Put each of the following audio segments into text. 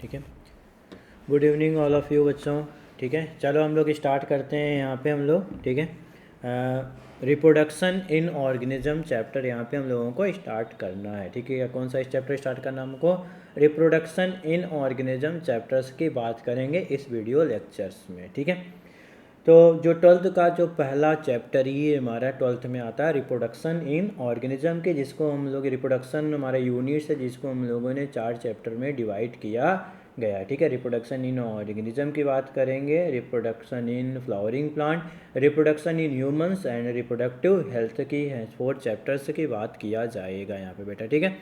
ठीक है। Good evening all of you बच्चों। ठीक है, चलो हम लोग स्टार्ट करते हैं यहाँ पे हम लोग। ठीक है, रिप्रोडक्शन इन ऑर्गेनिज्म चैप्टर यहाँ पे हम लोगों को स्टार्ट करना है। ठीक है, कौन सा चैप्टर स्टार्ट करना हमको? रिप्रोडक्शन इन ऑर्गेनिज्म चैप्टर्स की बात करेंगे इस वीडियो लेक्चर्स में। ठीक है, तो जो 12th का जो पहला चैप्टर ये हमारा 12th में आता है रिप्रोडक्शन इन ऑर्गेनिज्म के, जिसको हम लोग रिप्रोडक्शन हमारे यूनिट्स है जिसको हम लोगों ने 4 चैप्टर में डिवाइड किया गया। ठीक है, रिप्रोडक्शन इन ऑर्गेनिज्म की बात करेंगे, reproduction in flowering plant, reproduction in humans and reproductive health की 4 चैप्टर्स की बात किया जाएगा यहाँ पे बेटा। ठीक है,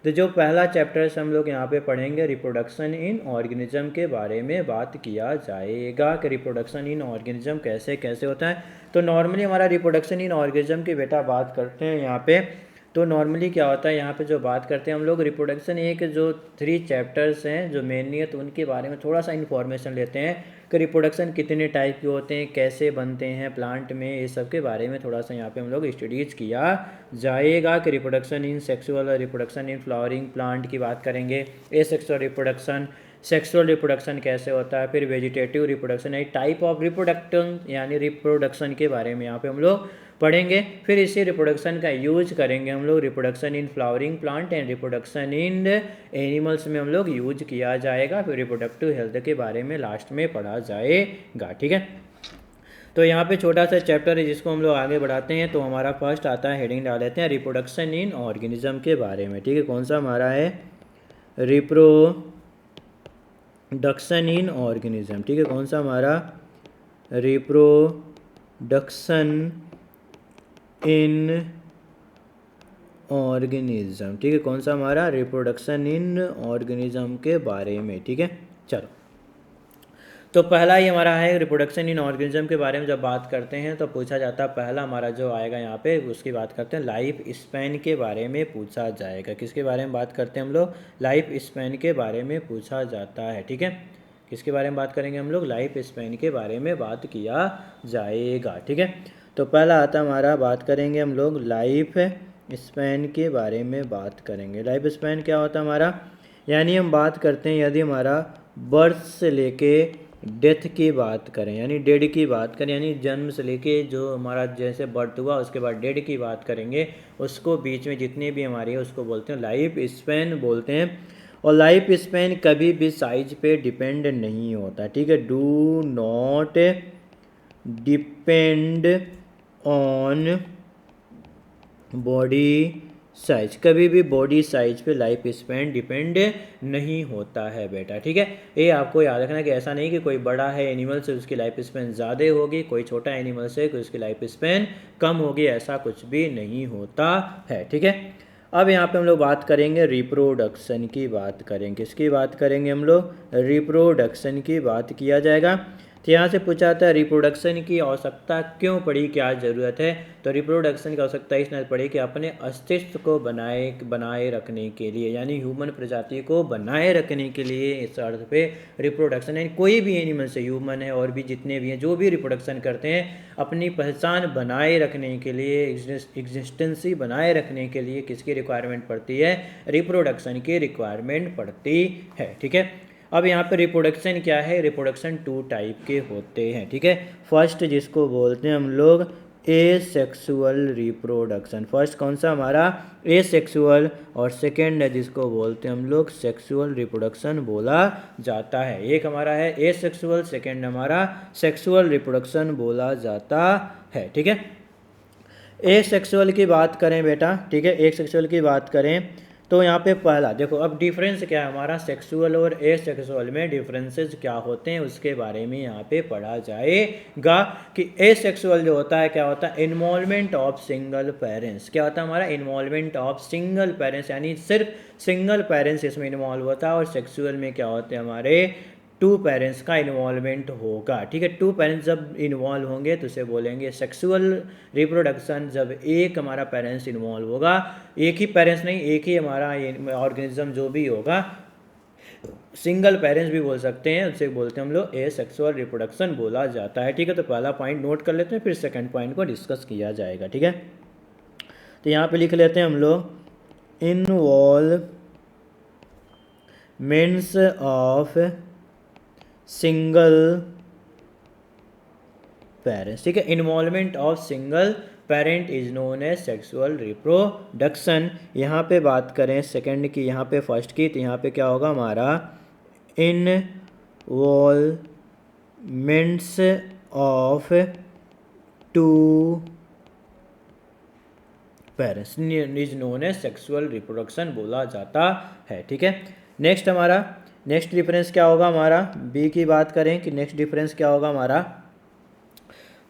तो जो पहला चैप्टर हम लोग यहाँ पे पढ़ेंगे रिप्रोडक्शन इन ऑर्गेनिज्म के बारे में बात किया जाएगा कि रिप्रोडक्शन इन ऑर्गेनिज्म कैसे कैसे होता है। तो नॉर्मली हमारा रिप्रोडक्शन इन ऑर्गेनिज्म की बेटा बात करते हैं यहाँ पे। तो नॉर्मली क्या होता है यहाँ पे जो बात करते हैं हम लोग रिप्रोडक्शन एक जो 3 चैप्टर्स हैं जो मेनली है, तो उनके बारे में थोड़ा सा इन्फॉर्मेशन लेते हैं कि रिप्रोडक्शन कितने टाइप के होते हैं, कैसे बनते हैं प्लांट में, ये सब के बारे में थोड़ा सा यहाँ पे हम लोग स्टडीज़ किया जाएगा कि रिप्रोडक्शन इन सेक्सुअल और रिप्रोडक्शन इन फ्लावरिंग प्लांट की बात करेंगे, एसेक्सुअल रिप्रोडक्शन, सेक्सुअल रिप्रोडक्शन कैसे होता है, फिर वेजिटेटिव रिप्रोडक्शन है टाइप ऑफ रिप्रोडक्शन यानी रिप्रोडक्शन के बारे में यहाँ पे हम लोग पढ़ेंगे। फिर इसी रिप्रोडक्शन का यूज करेंगे हम लोग reproduction in flowering plant and reproduction in animals में हम लोग यूज किया जाएगा। फिर रिप्रोडक्टिव हेल्थ के बारे में लास्ट में पढ़ा जाएगा। ठीक है, तो यहाँ पे छोटा सा चैप्टर है जिसको हम लोग आगे बढ़ाते हैं। तो हमारा फर्स्ट आता है, हेडिंग डाल देते हैं रिप्रोडक्शन इन ऑर्गेनिज्म के बारे में। ठीक है, कौन सा हमारा है? Reproduction in organism. ठीक है, कौन सा हमारा? Reproduction in organism. ठीक है, कौन सा हमारा? रिप्रोडक्शन इन ऑर्गेनिज्म के बारे में। ठीक है, चलो तो पहला ही हमारा है रिप्रोडक्शन इन ऑर्गेनिज्म के बारे में जब बात करते हैं तो पूछा जाता है, पहला हमारा जो आएगा यहाँ पे उसकी बात करते हैं, लाइफ स्पैन के बारे में पूछा जाएगा। किसके बारे में बात करते हैं हम लोग? लाइफ स्पैन के बारे में पूछा जाता है। ठीक है, किसके बारे में बात करेंगे हम लोग? लाइफ स्पैन के बारे में बात किया जाएगा। ठीक है, तो पहला आता हमारा, बात करेंगे हम लोग लाइफ स्पैन के बारे में बात करेंगे। लाइफ स्पैन क्या होता है हमारा? यानी हम बात करते हैं यदि हमारा बर्थ से लेके डेथ की बात करें, यानी डेड की बात करें, यानी जन्म से लेके जो हमारा जैसे बर्थ हुआ उसके बाद डेड की बात करेंगे, उसको बीच में जितनी भी हमारी है उसको बोलते हैं लाइफ स्पैन बोलते हैं। और लाइफ स्पैन कभी भी साइज पे डिपेंड नहीं होता। ठीक है, do not depend on body size, कभी भी बॉडी साइज पे लाइफ स्पैन डिपेंड नहीं होता है बेटा। ठीक है, ये आपको याद रखना कि ऐसा नहीं कि कोई बड़ा है एनिमल से उसकी लाइफ स्पैन ज़्यादा होगी, कोई छोटा एनिमल से कोई उसकी लाइफ स्पैन कम होगी, ऐसा कुछ भी नहीं होता है। ठीक है, अब यहाँ पे हम लोग बात करेंगे रिप्रोडक्शन की बात करेंगे। किसकी बात करेंगे हम लोग? रिप्रोडक्शन की बात किया जाएगा। तो यहाँ से पूछा था रिप्रोडक्शन की आवश्यकता क्यों पड़ी, क्या ज़रूरत है? तो रिप्रोडक्शन की आवश्यकता इसलिए पड़ी कि अपने अस्तित्व को बनाए रखने के लिए, यानी ह्यूमन प्रजाति को बनाए रखने के लिए, इस अर्थ पे रिप्रोडक्शन यानी कोई भी एनिमल से, ह्यूमन है और भी जितने भी हैं जो भी रिप्रोडक्शन करते हैं, अपनी पहचान बनाए रखने के लिए, एग्जिस्टेंसी बनाए रखने के लिए किसकी रिक्वायरमेंट पड़ती है? रिप्रोडक्शन की रिक्वायरमेंट पड़ती है। ठीक है, अब यहाँ पे रिप्रोडक्शन क्या है? रिप्रोडक्शन 2 टाइप के होते हैं। ठीक है, फर्स्ट जिसको बोलते हैं हम लोग एसेक्सुअल रिप्रोडक्शन। फर्स्ट कौन सा हमारा? एसेक्सुअल। और सेकेंड है जिसको बोलते हैं हम लोग सेक्सुअल रिप्रोडक्शन बोला जाता है। एक हमारा है एसेक्सुअल, सेकेंड हमारा सेक्सुअल रिप्रोडक्शन बोला जाता है। ठीक है, एसेक्सुअल की बात करें बेटा। ठीक है, एसेक्सुअल की बात करें तो यहाँ पे पहला देखो, अब डिफरेंस क्या है हमारा सेक्सुअल और एसेक्सुअल में, डिफरेंसेस क्या होते हैं उसके बारे में यहाँ पे पढ़ा जाएगा कि एसेक्सुअल जो होता है क्या होता है? Involvement of single parents. क्या होता है हमारा? इन्वॉल्वमेंट ऑफ सिंगल पेरेंट्स, यानी सिर्फ सिंगल पेरेंट्स इसमें इन्वॉल्व होता है। और सेक्सुअल में क्या होते हैं हमारे? 2 पेरेंट्स का इन्वॉल्वमेंट होगा। ठीक है, 2 पेरेंट्स जब इन्वॉल्व होंगे तो उसे बोलेंगे सेक्सुअल रिप्रोडक्शन। जब एक हमारा पेरेंट्स इन्वॉल्व होगा, एक ही पेरेंट्स नहीं, एक ही हमारा ऑर्गेनिज्म जो भी होगा, सिंगल पेरेंट्स भी बोल सकते हैं, उसे बोलते हैं हम लोग एसेक्सुअल रिप्रोडक्शन बोला जाता है। ठीक है, तो पहला पॉइंट नोट कर लेते हैं, फिर सेकंड पॉइंट को डिस्कस किया जाएगा। ठीक है, तो यहाँ पे लिख लेते हैं हम लोग मीन्स ऑफ सिंगल पेरेंट्स, ठीक है। Involvement of single parent is known as sexual reproduction. यहाँ पे बात करें सेकंड की, यहाँ पे फर्स्ट की, तो यहाँ पे क्या होगा हमारा involvements of two parents is known as sexual reproduction बोला जाता है, ठीक है। नेक्स्ट हमारा नेक्स्ट डिफरेंस क्या होगा हमारा, बी की बात करें कि नेक्स्ट डिफरेंस क्या होगा हमारा,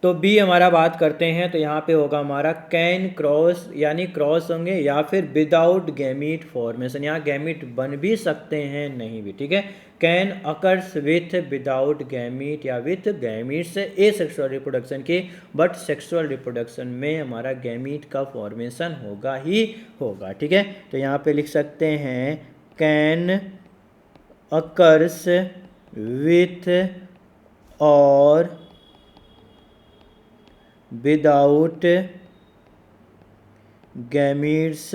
तो बी हमारा बात करते हैं तो यहाँ पे होगा हमारा कैन क्रॉस, यानी क्रॉस होंगे या फिर विदाउट गैमीट फॉर्मेशन, यहाँ गैमीट बन भी सकते हैं नहीं भी, ठीक है। Can occurs with without gamete या with gametes asexual reproduction की, बट सेक्सुअल रिप्रोडक्शन में हमारा गैमीट का फॉर्मेशन होगा ही होगा, ठीक है। तो यहाँ पे लिख सकते हैं कैन अकर्स विथ और without gametes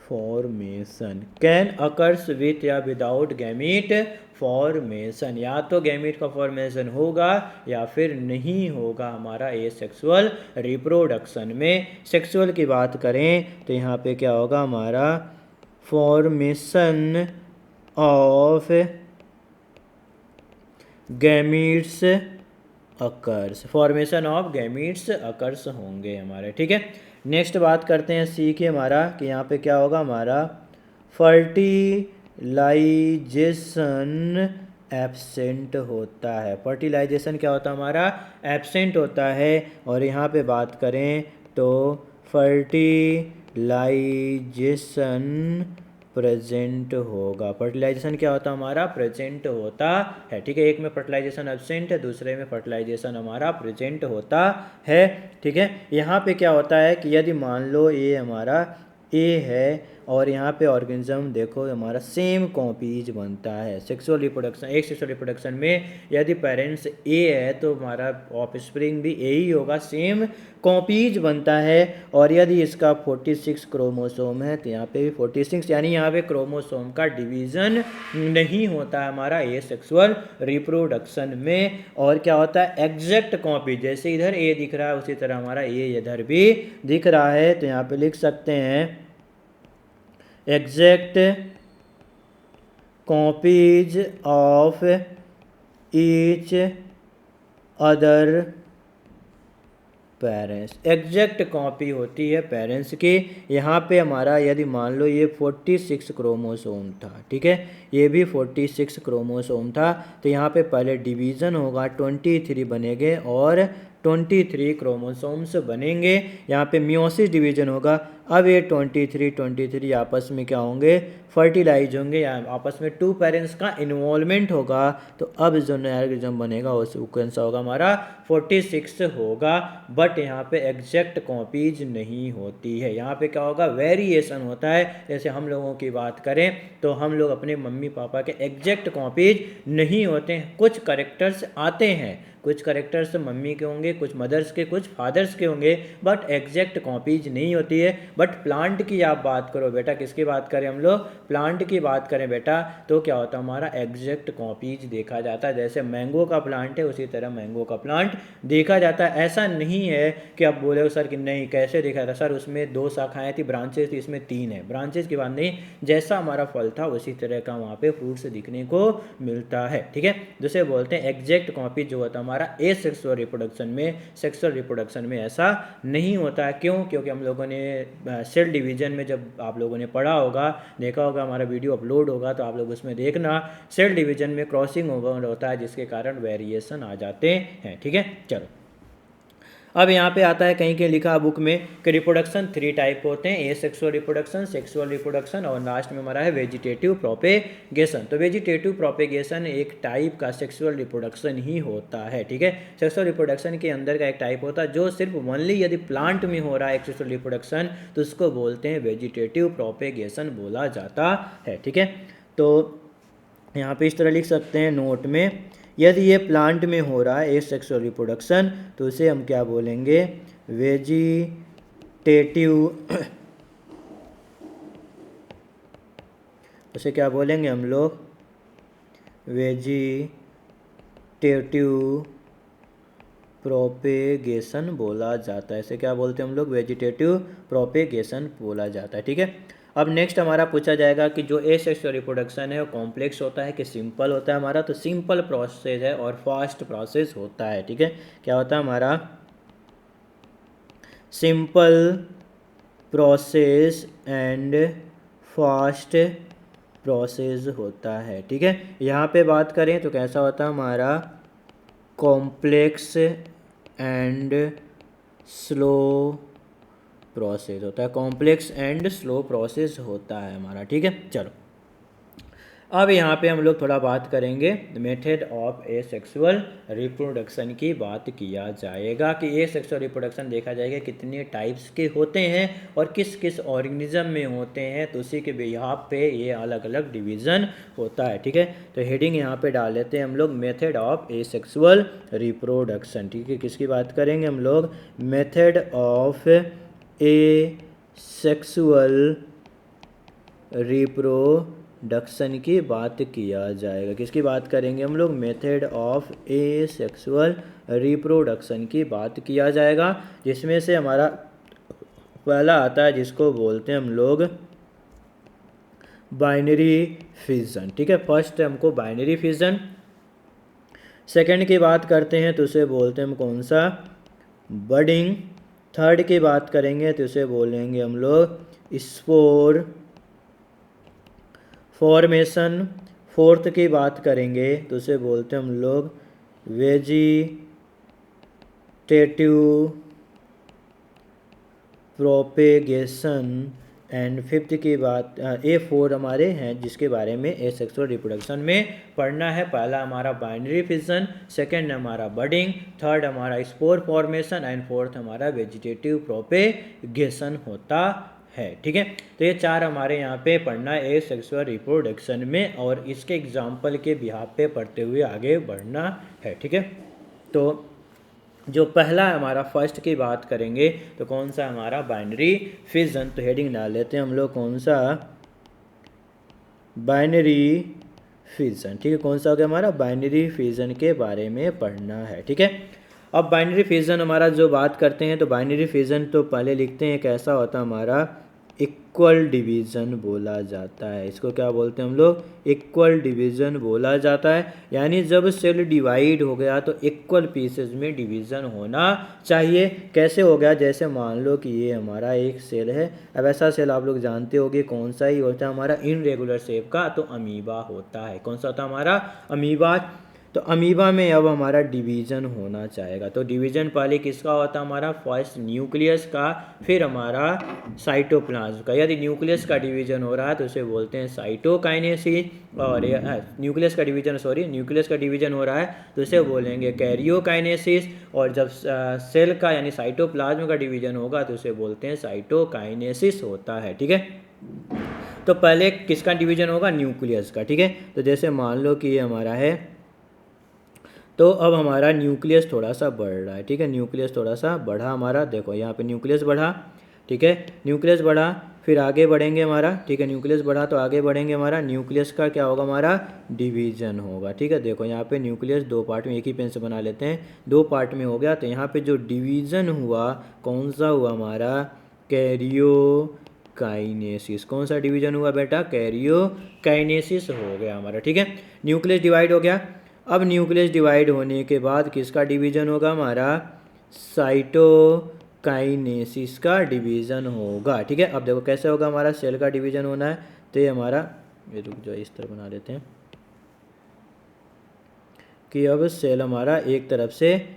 formation, can occurs with या विदाउट गैमीट फॉर्मेशन, या तो गैमीट का फॉर्मेशन होगा या फिर नहीं होगा हमारा ए सेक्सुअल रिप्रोडक्शन में। सेक्सुअल की बात करें तो यहाँ पे क्या होगा हमारा formation of gametes occurs, formation of gametes occurs होंगे हमारे, ठीक है। नेक्स्ट बात करते हैं सी के हमारा कि यहाँ पे क्या होगा हमारा फर्टिलाइजेशन एब्सेंट होता है। फर्टिलाइजेशन क्या होता है हमारा एब्सेंट होता है, और यहाँ पे बात करें तो फर्टिलाइजेशन प्रेजेंट होगा। फर्टिलाइजेशन क्या होता है हमारा प्रेजेंट होता है, ठीक है। एक में फर्टिलाइजेशन एब्सेंट है, दूसरे में फर्टिलाइजेशन हमारा प्रेजेंट होता है, ठीक है। यहाँ पे क्या होता है कि यदि मान लो ये हमारा ए है और यहाँ पे ऑर्गेनिज्म देखो हमारा सेम कॉपीज बनता है। सेक्सुअल रिप्रोडक्शन, एक सेक्सुअल रिप्रोडक्शन में यदि पेरेंट्स ए है तो हमारा ऑफस्प्रिंग भी ए ही होगा, सेम कॉपीज बनता है। और यदि इसका 46 क्रोमोसोम है तो यहाँ पे भी 46, यानी यहाँ पे क्रोमोसोम का डिवीज़न नहीं होता है हमारा ए सेक्सुअल रिप्रोडक्शन में। और क्या होता है एग्जैक्ट कॉपी, जैसे इधर ए दिख रहा है उसी तरह हमारा ए इधर भी दिख रहा है। तो यहाँ पे लिख सकते हैं exact copies of each other parents, exact copy होती है पेरेंट्स की। यहाँ पे हमारा यदि मान लो ये 46 क्रोमोसोम था, ठीक है, ये भी 46 क्रोमोसोम था, तो यहाँ पे पहले डिवीज़न होगा 23 बनेंगे और 23 क्रोमोसोम्स बनेंगे। यहाँ पे मियोसिस डिवीजन होगा। अब ये 23 आपस में क्या होंगे फर्टिलाइज होंगे, या आपस में टू पेरेंट्स का इन्वॉल्वमेंट होगा। तो अब जो नया ऑर्गेनिज्म बनेगा वो सीक्वेंस होगा हमारा 46 होगा। बट यहाँ पे एग्जैक्ट कॉपीज नहीं होती है, यहाँ पे क्या होगा वेरिएशन होता है। जैसे हम लोगों की बात करें तो हम लोग अपने मम्मी पापा के एग्जैक्ट कॉपीज नहीं होते हैं, कुछ करेक्टर्स आते हैं, कुछ करेक्टर्स मम्मी के होंगे, कुछ मदर्स के, कुछ फादर्स के होंगे, बट एग्जैक्ट कॉपीज नहीं होती है। बट प्लांट की आप बात करो बेटा, किसकी बात करें हम लोग प्लांट की बात करें बेटा, तो क्या होता है हमारा एग्जैक्ट कॉपीज देखा जाता है। जैसे मैंगो का प्लांट है उसी तरह मैंगो का प्लांट देखा जाता है। ऐसा नहीं है कि आप बोले सर कि नहीं कैसे देखा था सर, उसमें 2 शाखाएँ थी, ब्रांचेस थी, इसमें 3 है। ब्रांचेस की बात नहीं, जैसा हमारा फल था उसी तरह का वहाँ पे फ्रूट्स दिखने को मिलता है, ठीक है। जिसे बोलते हैं एग्जैक्ट कॉपी जो होता है हमारा ए सेक्सुअल रिप्रोडक्शन में। सेक्सुअल रिप्रोडक्शन में ऐसा नहीं होता है। क्यों? क्योंकि हम लोगों ने सेल डिवीजन में जब आप लोगों ने पढ़ा होगा, देखा होगा, हमारा वीडियो अपलोड होगा तो आप लोग उसमें देखना, सेल डिवीजन में क्रॉसिंग ओवर होता है जिसके कारण वेरिएशन आ जाते हैं, ठीक है। चलो अब यहाँ पे आता है कहीं कहीं लिखा बुक में कि रिप्रोडक्शन 3 टाइप होते हैं, ए सेक्सुअल रिप्रोडक्शन और लास्ट में हमारा है वेजिटेटिव प्रोपेगेशन। तो वेजिटेटिव प्रोपेगेशन एक टाइप का सेक्सुअल रिप्रोडक्शन ही होता है, ठीक है। सेक्सुअल रिप्रोडक्शन के अंदर का एक टाइप होता है जो सिर्फ ओनली यदि प्लांट में हो रहा है सेक्सुअल रिप्रोडक्शन तो उसको बोलते हैं वेजिटेटिव प्रोपेगेशन बोला जाता है, ठीक है। तो यहाँ पे इस तरह लिख सकते हैं नोट में, यदि ये प्लांट में हो रहा है एसेक्सुअल रिप्रोडक्शन तो उसे हम क्या बोलेंगे वेजिटेटिव उसे क्या बोलेंगे हम लोग, वेजिटेटिव प्रोपेगेशन बोला जाता है। इसे क्या बोलते हैं हम लोग, वेजिटेटिव प्रोपेगेशन बोला जाता है। ठीक है, अब नेक्स्ट हमारा पूछा जाएगा कि जो एसेक्सुअल रिप्रोडक्शन है वो कॉम्प्लेक्स होता है कि सिंपल होता है हमारा। तो सिंपल प्रोसेस है और फास्ट प्रोसेस होता है। ठीक है, क्या होता है हमारा, simple process and fast process होता है। ठीक है, यहाँ पे बात करें तो कैसा होता है हमारा, कॉम्प्लेक्स एंड स्लो प्रोसेस होता है, कॉम्प्लेक्स एंड स्लो प्रोसेस होता है हमारा। ठीक है, चलो अब यहाँ पे हम लोग थोड़ा बात करेंगे मेथड ऑफ एसेक्सुअल रिप्रोडक्शन की बात किया जाएगा कि एसेक्सुअल रिप्रोडक्शन देखा जाएगा कितने टाइप्स के होते हैं और किस किस ऑर्गेनिज्म में होते हैं, तो उसी के बिहाफ पे ये अलग अलग डिवीज़न होता है। ठीक है, तो हेडिंग यहाँ पे डाल लेते हैं हम लोग मेथड ऑफ एसेक्सुअल रिप्रोडक्शन। ठीक है, किसकी बात करेंगे हम लोग, मेथड ऑफ एसेक्सुअल रिप्रोडक्शन की बात किया जाएगा। किसकी बात करेंगे हम लोग, मेथड ऑफ एसेक्सुअल रिप्रोडक्शन की बात किया जाएगा, जिसमें से हमारा पहला आता है जिसको बोलते हैं हम लोग बाइनरी फिजन। ठीक है, फर्स्ट हमको बाइनरी फिजन, सेकंड की बात करते हैं तो उसे बोलते हैं हम कौन सा, बडिंग, थर्ड की बात करेंगे तो उसे बोलेंगे हम लोग स्पोर फॉर्मेशन, फोर्थ की बात करेंगे तो उसे बोलते हैं हम लोग वेजिटेटिव प्रोपेगेशन, एंड फिफ्थ की बात A4 हमारे हैं जिसके बारे में एसेक्सुअल रिप्रोडक्शन में पढ़ना है। पहला हमारा बाइनरी फिजन, सेकंड हमारा बडिंग, थर्ड हमारा स्पोर फॉर्मेशन एंड फोर्थ हमारा वेजिटेटिव प्रोपेगेशन होता है। ठीक है, तो ये चार हमारे यहाँ पे पढ़ना है एसेक्सुअल रिप्रोडक्शन में और इसके एग्जाम्पल के बिहाफ पे पढ़ते हुए आगे बढ़ना है। ठीक है, तो जो पहला हमारा फर्स्ट की बात करेंगे तो कौन सा हमारा बाइनरी फिजन, तो हेडिंग डाल लेते हैं हम लोग कौन सा, बाइनरी फिजन। ठीक है, कौन सा हो गया हमारा, बाइनरी फिजन के बारे में पढ़ना है। ठीक है, अब बाइनरी फिजन हमारा जो बात करते हैं तो बाइनरी फिजन तो पहले लिखते हैं कैसा होता है हमारा, इक्वल डिवीज़न बोला जाता है। इसको क्या बोलते हैं हम लोग, इक्वल डिवीज़न बोला जाता है। यानी जब सेल डिवाइड हो गया तो इक्वल पीसेस में डिवीज़न होना चाहिए। कैसे हो गया, जैसे मान लो कि ये हमारा एक सेल है, अब ऐसा सेल आप लोग जानते होंगे कौन सा ही होता है हमारा, इनरेगुलर शेप का, तो अमीबा होता है। कौन सा होता है हमारा, अमीबा। तो अमीबा में अब हमारा डिवीज़न होना चाहेगा, तो डिवीज़न पहले किसका होता है हमारा, फर्स्ट न्यूक्लियस का, फिर हमारा साइटोप्लाज्म का। यदि न्यूक्लियस का डिवीज़न हो रहा है तो उसे बोलते हैं साइटोकाइनेसिस, और न्यूक्लियस का डिवीज़न हो रहा है तो उसे बोलेंगे कैरियोकाइनेसिस, और जब सेल का यानी साइटोप्लाज्म का डिवीज़न होगा तो उसे बोलते हैं साइटोकाइनेसिस होता है। ठीक है, तो पहले किसका डिवीज़न होगा, न्यूक्लियस का। ठीक है, तो जैसे मान लो कि ये हमारा है, तो अब हमारा न्यूक्लियस थोड़ा सा बढ़ रहा है। ठीक है, न्यूक्लियस थोड़ा सा बढ़ा हमारा, देखो यहाँ पे न्यूक्लियस बढ़ा। ठीक है, न्यूक्लियस बढ़ा, फिर आगे बढ़ेंगे हमारा। ठीक है, न्यूक्लियस बढ़ा तो आगे बढ़ेंगे हमारा, न्यूक्लियस का क्या होगा हमारा, डिवीज़न होगा। ठीक है, देखो यहाँ पे न्यूक्लियस दो पार्ट में, एक ही पेन से बना लेते हैं, दो पार्ट में हो गया, तो यहाँ पे जो डिवीज़न हुआ कौन सा हुआ हमारा, कैरियोकाइनेसिस। कौन सा डिवीज़न हुआ बेटा, कैरियोकाइनेसिस हो गया हमारा। ठीक है, न्यूक्लियस डिवाइड हो गया। अब न्यूक्लियस डिवाइड होने के बाद किसका डिवीज़न होगा हमारा, साइटोकाइनेसिस का डिवीज़न होगा। ठीक है, अब देखो कैसे होगा हमारा, सेल का डिवीज़न होना है तो ये हमारा, ये रुक जाओ इस तरह बना लेते हैं कि अब सेल हमारा एक तरफ से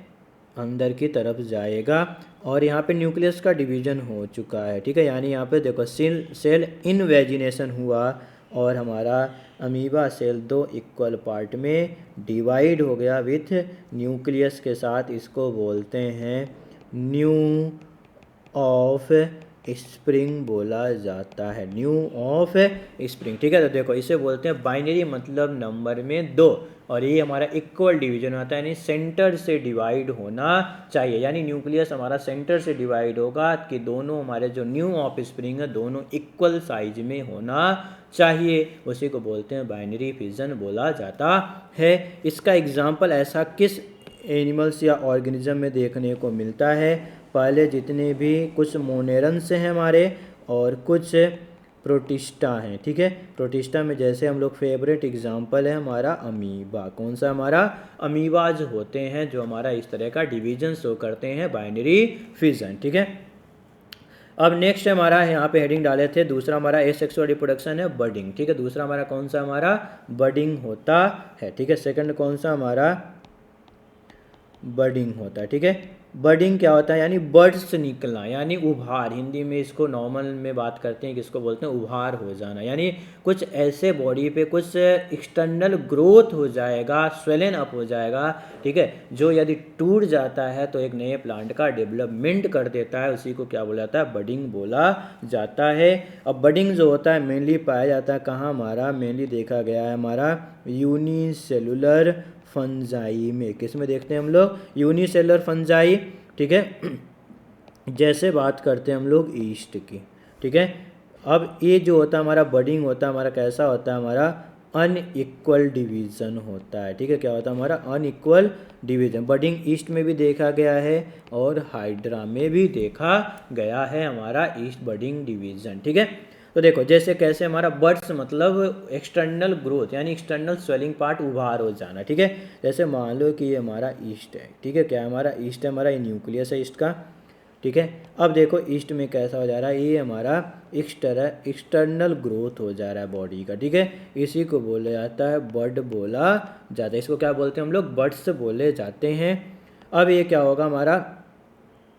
अंदर की तरफ जाएगा और यहाँ पे न्यूक्लियस का डिवीज़न हो चुका है। ठीक है, यानी यहाँ पे देखो सेल इनवेजिनेशन हुआ और हमारा अमीबा सेल दो इक्वल पार्ट में डिवाइड हो गया विथ न्यूक्लियस के साथ। इसको बोलते हैं न्यू ऑफ स्प्रिंग बोला जाता है, न्यू ऑफ स्प्रिंग। ठीक है, तो देखो इसे बोलते हैं बाइनरी, मतलब नंबर में दो, और ये हमारा इक्वल डिवीजन होता है, यानी सेंटर से डिवाइड होना चाहिए, यानी न्यूक्लियस हमारा सेंटर से डिवाइड होगा कि दोनों हमारे जो न्यू ऑफ स्प्रिंग है दोनों इक्वल साइज में होना चाहिए, उसी को बोलते हैं बाइनरी फिजन बोला जाता है। इसका एग्जाम्पल ऐसा किस एनिमल्स या ऑर्गेनिज्म में देखने को मिलता है? पहले जितने भी कुछ मोनेरन्स हैं हमारे और कुछ प्रोटिस्टा हैं। ठीक है, प्रोटिस्टा में जैसे हम लोग फेवरेट एग्जांपल है हमारा अमीबा। कौन सा? हमारा अमीबाज होते हैं जो हमारा इस तरह का डिवीजन शो करते हैं बाइनरी फिजन। ठीक है, अब नेक्स्ट हमारा यहाँ पे हेडिंग डाले थे, दूसरा हमारा एसेक्सुअल रिप्रोडक्शन है बडिंग। ठीक है, दूसरा हमारा कौन सा? हमारा बडिंग होता है। ठीक है, सेकंड कौन सा? हमारा बडिंग होता है। ठीक है, बडिंग क्या होता है? यानी बर्ड्स निकलना, यानी उभार, हिंदी में इसको नॉर्मल में बात करते हैं, किसको बोलते हैं? उभार हो जाना, यानी कुछ ऐसे बॉडी पे कुछ एक्सटर्नल ग्रोथ हो जाएगा, स्वेलन अप हो जाएगा। ठीक है, जो यदि टूट जाता है तो एक नए प्लांट का डेवलपमेंट कर देता है, उसी को क्या बोला जाता है? बडिंग बोला जाता है। अब बडिंग जो होता है मेनली पाया जाता है कहाँ? हमारा मेनली देखा गया है हमारा यूनिसेलुलर फंजाई में। किस में देखते हैं हम लोग? Unicellular fungi. ठीक है, जैसे बात करते हैं हम लोग ईस्ट की। ठीक है, अब ये जो होता है हमारा बडिंग होता है हमारा कैसा होता है? हमारा अनइक्वल डिवीज़न होता है। ठीक है, क्या होता है? हमारा अनइक्वल डिवीज़न। बडिंग ईस्ट में भी देखा गया है और हाइड्रा में भी देखा गया है हमारा ईस्ट बडिंग डिवीज़न। ठीक है, तो देखो जैसे कैसे हमारा बर्ड्स मतलब एक्सटर्नल ग्रोथ, यानी एक्सटर्नल स्वेलिंग पार्ट उभार हो जाना। ठीक है, जैसे मान लो कि ये हमारा ईस्ट है। ठीक है, क्या है? हमारा ईस्ट है, हमारा ये न्यूक्लियस है ईस्ट का। ठीक है, अब देखो ईस्ट में कैसा हो जा रहा है? ये हमारा एक्सटर्नल ग्रोथ हो जा रहा है बॉडी का। ठीक है, इसी को बोला जाता है बड बोला जाता है। इसको क्या बोलते हैं हम लोग? बड्स बोले जाते हैं। अब ये क्या होगा हमारा?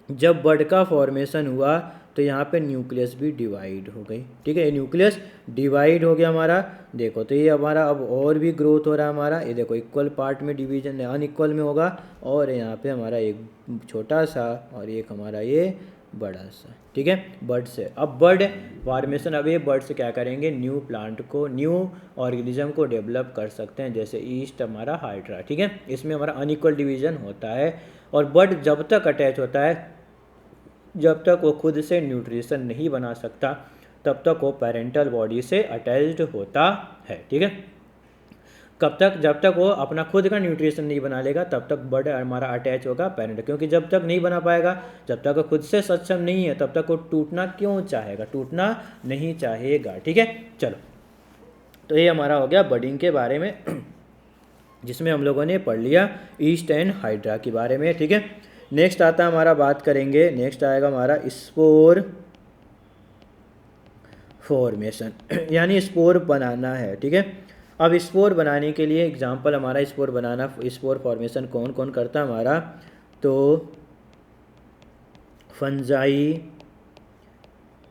जब बड का फॉर्मेशन हुआ तो यहाँ पे न्यूक्लियस भी डिवाइड हो गई। ठीक है, ये न्यूक्लियस डिवाइड हो गया हमारा। देखो तो ये हमारा अब और भी ग्रोथ हो रहा है हमारा। ये देखो इक्वल पार्ट में डिवीजन अनइक्वल में होगा, और यहाँ पे हमारा एक छोटा सा और एक हमारा ये बड़ा सा। ठीक है, बर्ड से अब बर्ड फॉर्मेशन, अब ये बर्ड से क्या करेंगे? न्यू प्लांट को, न्यू ऑर्गेनिज्म को डेवलप कर सकते हैं, जैसे ईस्ट हमारा हाइड्रा। ठीक है, इसमें हमारा अनइक्वल डिवीजन होता है, और बर्ड जब तक अटैच होता है, जब तक वो खुद से न्यूट्रिशन नहीं बना सकता, तब तक वो पेरेंटल बॉडी से अटैच्ड होता है। ठीक है, कब तक? जब तक वो अपना खुद का न्यूट्रिशन नहीं बना लेगा तब तक बर्ड हमारा अटैच होगा पेरेंट, क्योंकि जब तक नहीं बना पाएगा, जब तक वो खुद से सक्षम नहीं है, तब तक वो टूटना क्यों चाहेगा? टूटना नहीं चाहेगा। ठीक है, चलो तो ये हमारा हो गया बडिंग के बारे में, जिसमें हम लोगों ने पढ़ लिया ईस्ट एंड हाइड्रा के बारे में। ठीक है, नेक्स्ट आता है हमारा, बात करेंगे, नेक्स्ट आएगा हमारा स्पोर फॉर्मेशन, यानी स्पोर बनाना है। ठीक है, अब स्पोर बनाने के लिए एग्जांपल हमारा स्पोर बनाना, स्पोर फॉर्मेशन कौन कौन करता है हमारा? तो फंजाई,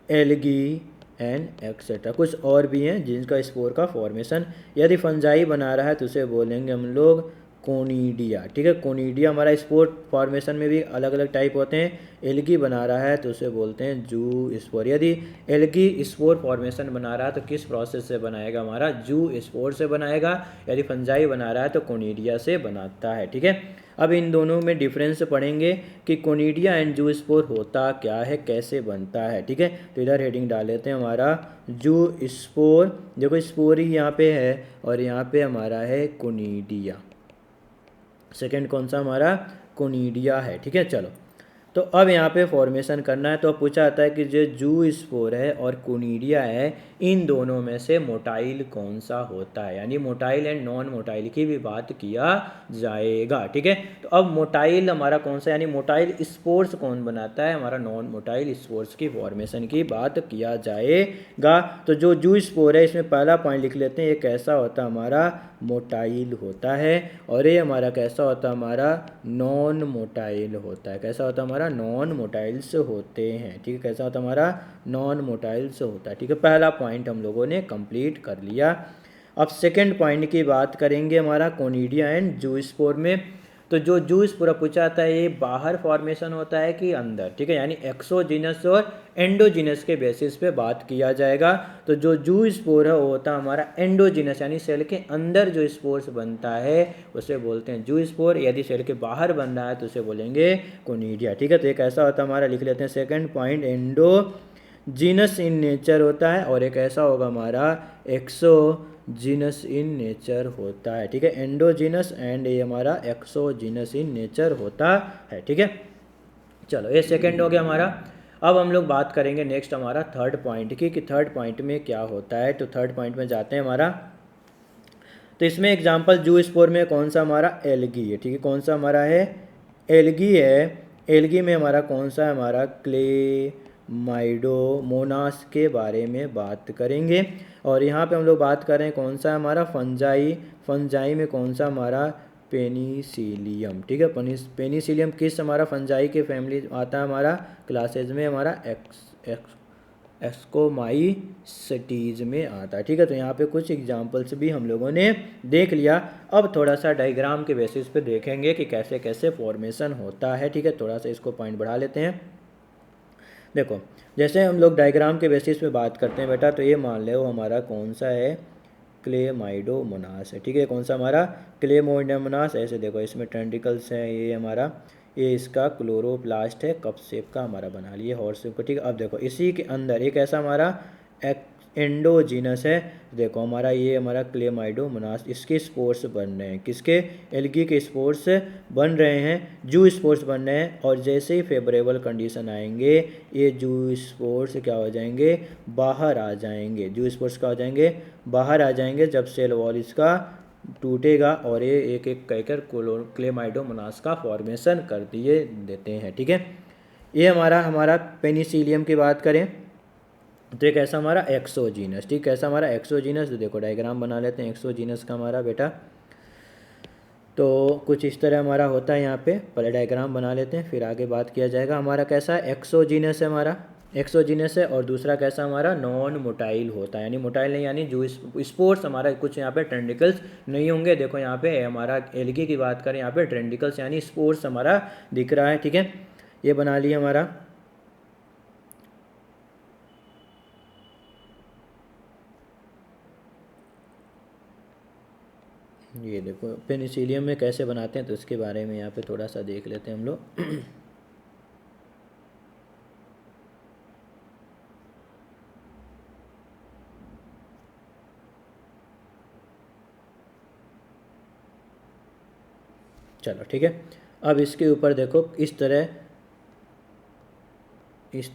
एल्गी एंड एक्सेट्रा, कुछ और भी हैं जिनका स्पोर का फॉर्मेशन, यदि फंजाई बना रहा है तो उसे बोलेंगे हम लोग कोनिडिया। ठीक है, कोनिडिया हमारा स्पोर फॉर्मेशन में भी अलग अलग टाइप होते हैं। एल्गी बना रहा है तो उसे बोलते हैं जू स्पोर। यदि एल्गी स्पोर फॉर्मेशन बना रहा है तो किस प्रोसेस से बनाएगा? हमारा जू स्पोर से बनाएगा। यदि फंजाई बना रहा है तो कोनिडिया से बनाता है। ठीक है, अब इन दोनों में डिफरेंस पढ़ेंगे कि कोनिडिया एंड जू स्पोर होता क्या है, कैसे बनता है। ठीक है, तो इधर हेडिंग डाल लेते हैं हमारा जू स्पोर। देखो स्पोर ही यहाँ पे है और यहाँ पे हमारा है कोनिडिया। सेकंड कौन सा? हमारा कोनिडिया है। ठीक है, चलो तो अब यहाँ पे फॉर्मेशन करना है, तो पूछा जाता है कि जो जू स्पोर है और कोनिडिया है, इन दोनों में से मोटाइल कौन सा होता है, यानी मोटाइल एंड नॉन मोटाइल की भी बात किया जाएगा। ठीक है, तो अब मोटाइल हमारा कौन सा, यानी मोटाइल स्पोर्स कौन बनाता है? हमारा नॉन मोटाइल स्पोर्स की फॉर्मेशन की बात किया जाएगा। तो जो जू स्पोर है, इसमें पहला पॉइंट लिख लेते हैं, ये कैसा होता है? हमारा मोटाइल होता है, और ये हमारा कैसा होता है? हमारा नॉन मोटाइल होता है। कैसा होता है? हमारा नॉन मोटाइल्स होते हैं। ठीक है, कैसा होता है? हमारा नॉन मोटाइल्स होता है। ठीक है, पहला पॉइंट हम लोगों ने कंप्लीट कर लिया। अब सेकंड पॉइंट की बात करेंगे हमारा कोनिडिया एंड जू स्पोर में। तो जो जूस पूरा पूछा जाता है, ये बाहर फॉर्मेशन होता है कि अंदर? ठीक है, यानी एक्सोजीनस और एंडोजीनस के बेसिस पे बात किया जाएगा। तो जो जू स्पोर है वो होता है हमारा एंडोजीनस, यानी सेल के अंदर जो स्पोर्स बनता है उसे बोलते हैं जू स्पोर। यदि सेल के बाहर बन रहा है तो उसे बोलेंगे कोनिडिया। ठीक है, तो एक ऐसा होता है हमारा, लिख लेते हैं second point, endogenous in nature होता है, और एक ऐसा होगा हमारा एक्सोजीनस इन नेचर होता है। ठीक है, एंडोजीनस एंड ये हमारा एक्सोजीनस इन नेचर होता है। ठीक है, चलो ये सेकंड हो गया हमारा। अब हम लोग बात करेंगे नेक्स्ट हमारा थर्ड पॉइंट की, कि थर्ड पॉइंट में क्या होता है। तो थर्ड पॉइंट में जाते हैं हमारा। तो इसमें एग्जांपल जू स्पोर में कौन सा हमारा एल्गी है। ठीक है, कौन सा हमारा है, एल्गी है। एल्गी में हमारा कौन सा है, हमारा क्लेमाइडोमोनास के बारे में बात करेंगे। और यहाँ पे हम लोग बात कर रहे हैं कौन सा है हमारा, फंजाई। फंजाई में कौन सा हमारा, पेनिसिलियम। ठीक है, पेनिसिलियम किस हमारा फंजाई के फैमिली आता है हमारा, क्लासेज में हमारा एक्सकोमाइसिटीज में आता है। ठीक है, तो यहाँ पे कुछ एग्जांपल्स भी हम लोगों ने देख लिया। अब थोड़ा सा डायग्राम के बेसिस पे देखेंगे कि कैसे कैसे फॉर्मेशन होता है। ठीक है, थोड़ा सा इसको पॉइंट बढ़ा लेते हैं। देखो, जैसे हम लोग डायग्राम के बेसिस पे बात करते हैं बेटा, तो ये मान लो हमारा कौन सा है, क्लेमाइडोमोनास है। ठीक है, कौन सा हमारा, क्लेमाइडोमोनास। ऐसे देखो, इसमें टेंटिकल्स हैं, ये हमारा, ये इसका क्लोरोप्लास्ट है, कप शेप का हमारा बना लिए, हॉर्स शेप का। ठीक है, अब देखो इसी के अंदर एक ऐसा हमारा एंडोजीनस है। देखो हमारा ये हमारा क्लेमाइडोमोनास, इसके स्पोर्स बन रहे हैं, किसके, एल्गी के स्पोर्स बन रहे हैं, जू स्पोर्स बन रहे हैं। और जैसे ही फेवरेबल कंडीशन आएंगे, ये जू स्पोर्स क्या हो जाएंगे, बाहर आ जाएंगे। जू स्पोर्स क्या हो जाएंगे, बाहर आ जाएंगे, जब सेल वॉल इसका टूटेगा और ये एक एक कहकर क्लेमाइडोमोनास का फॉर्मेशन कर दिए देते हैं। ठीक है, ये हमारा पेनिसिलियम की बात करें तो एक ऐसा हमारा एक्सोजीनस। ठीक, कैसा हमारा एक्सोजीनस, तो देखो डायग्राम बना लेते हैं एक्सोजीनस का हमारा बेटा। तो कुछ इस तरह हमारा होता है, यहाँ पे पहले डायग्राम बना लेते हैं फिर आगे बात किया जाएगा। हमारा कैसा एक्सोजीनस है, हमारा एक्सोजीनस है। और दूसरा कैसा हमारा नॉन मोटाइल होता है, यानी मोटाइल नहीं, यानी जो स्पोर्स हमारा कुछ यहाँ पे टेंडिकल्स नहीं होंगे। देखो यहाँ पे हमारा एल्गी की बात करें, यहाँ पे टेंडिकल्स यानी स्पोर्स हमारा दिख रहा है। ठीक है, ये बना लिया हमारा। ये देखो पेनिसिलियम में कैसे बनाते हैं, तो इसके बारे में यहाँ पे थोड़ा सा देख लेते हैं हम लोग। चलो ठीक है, अब इसके ऊपर देखो इस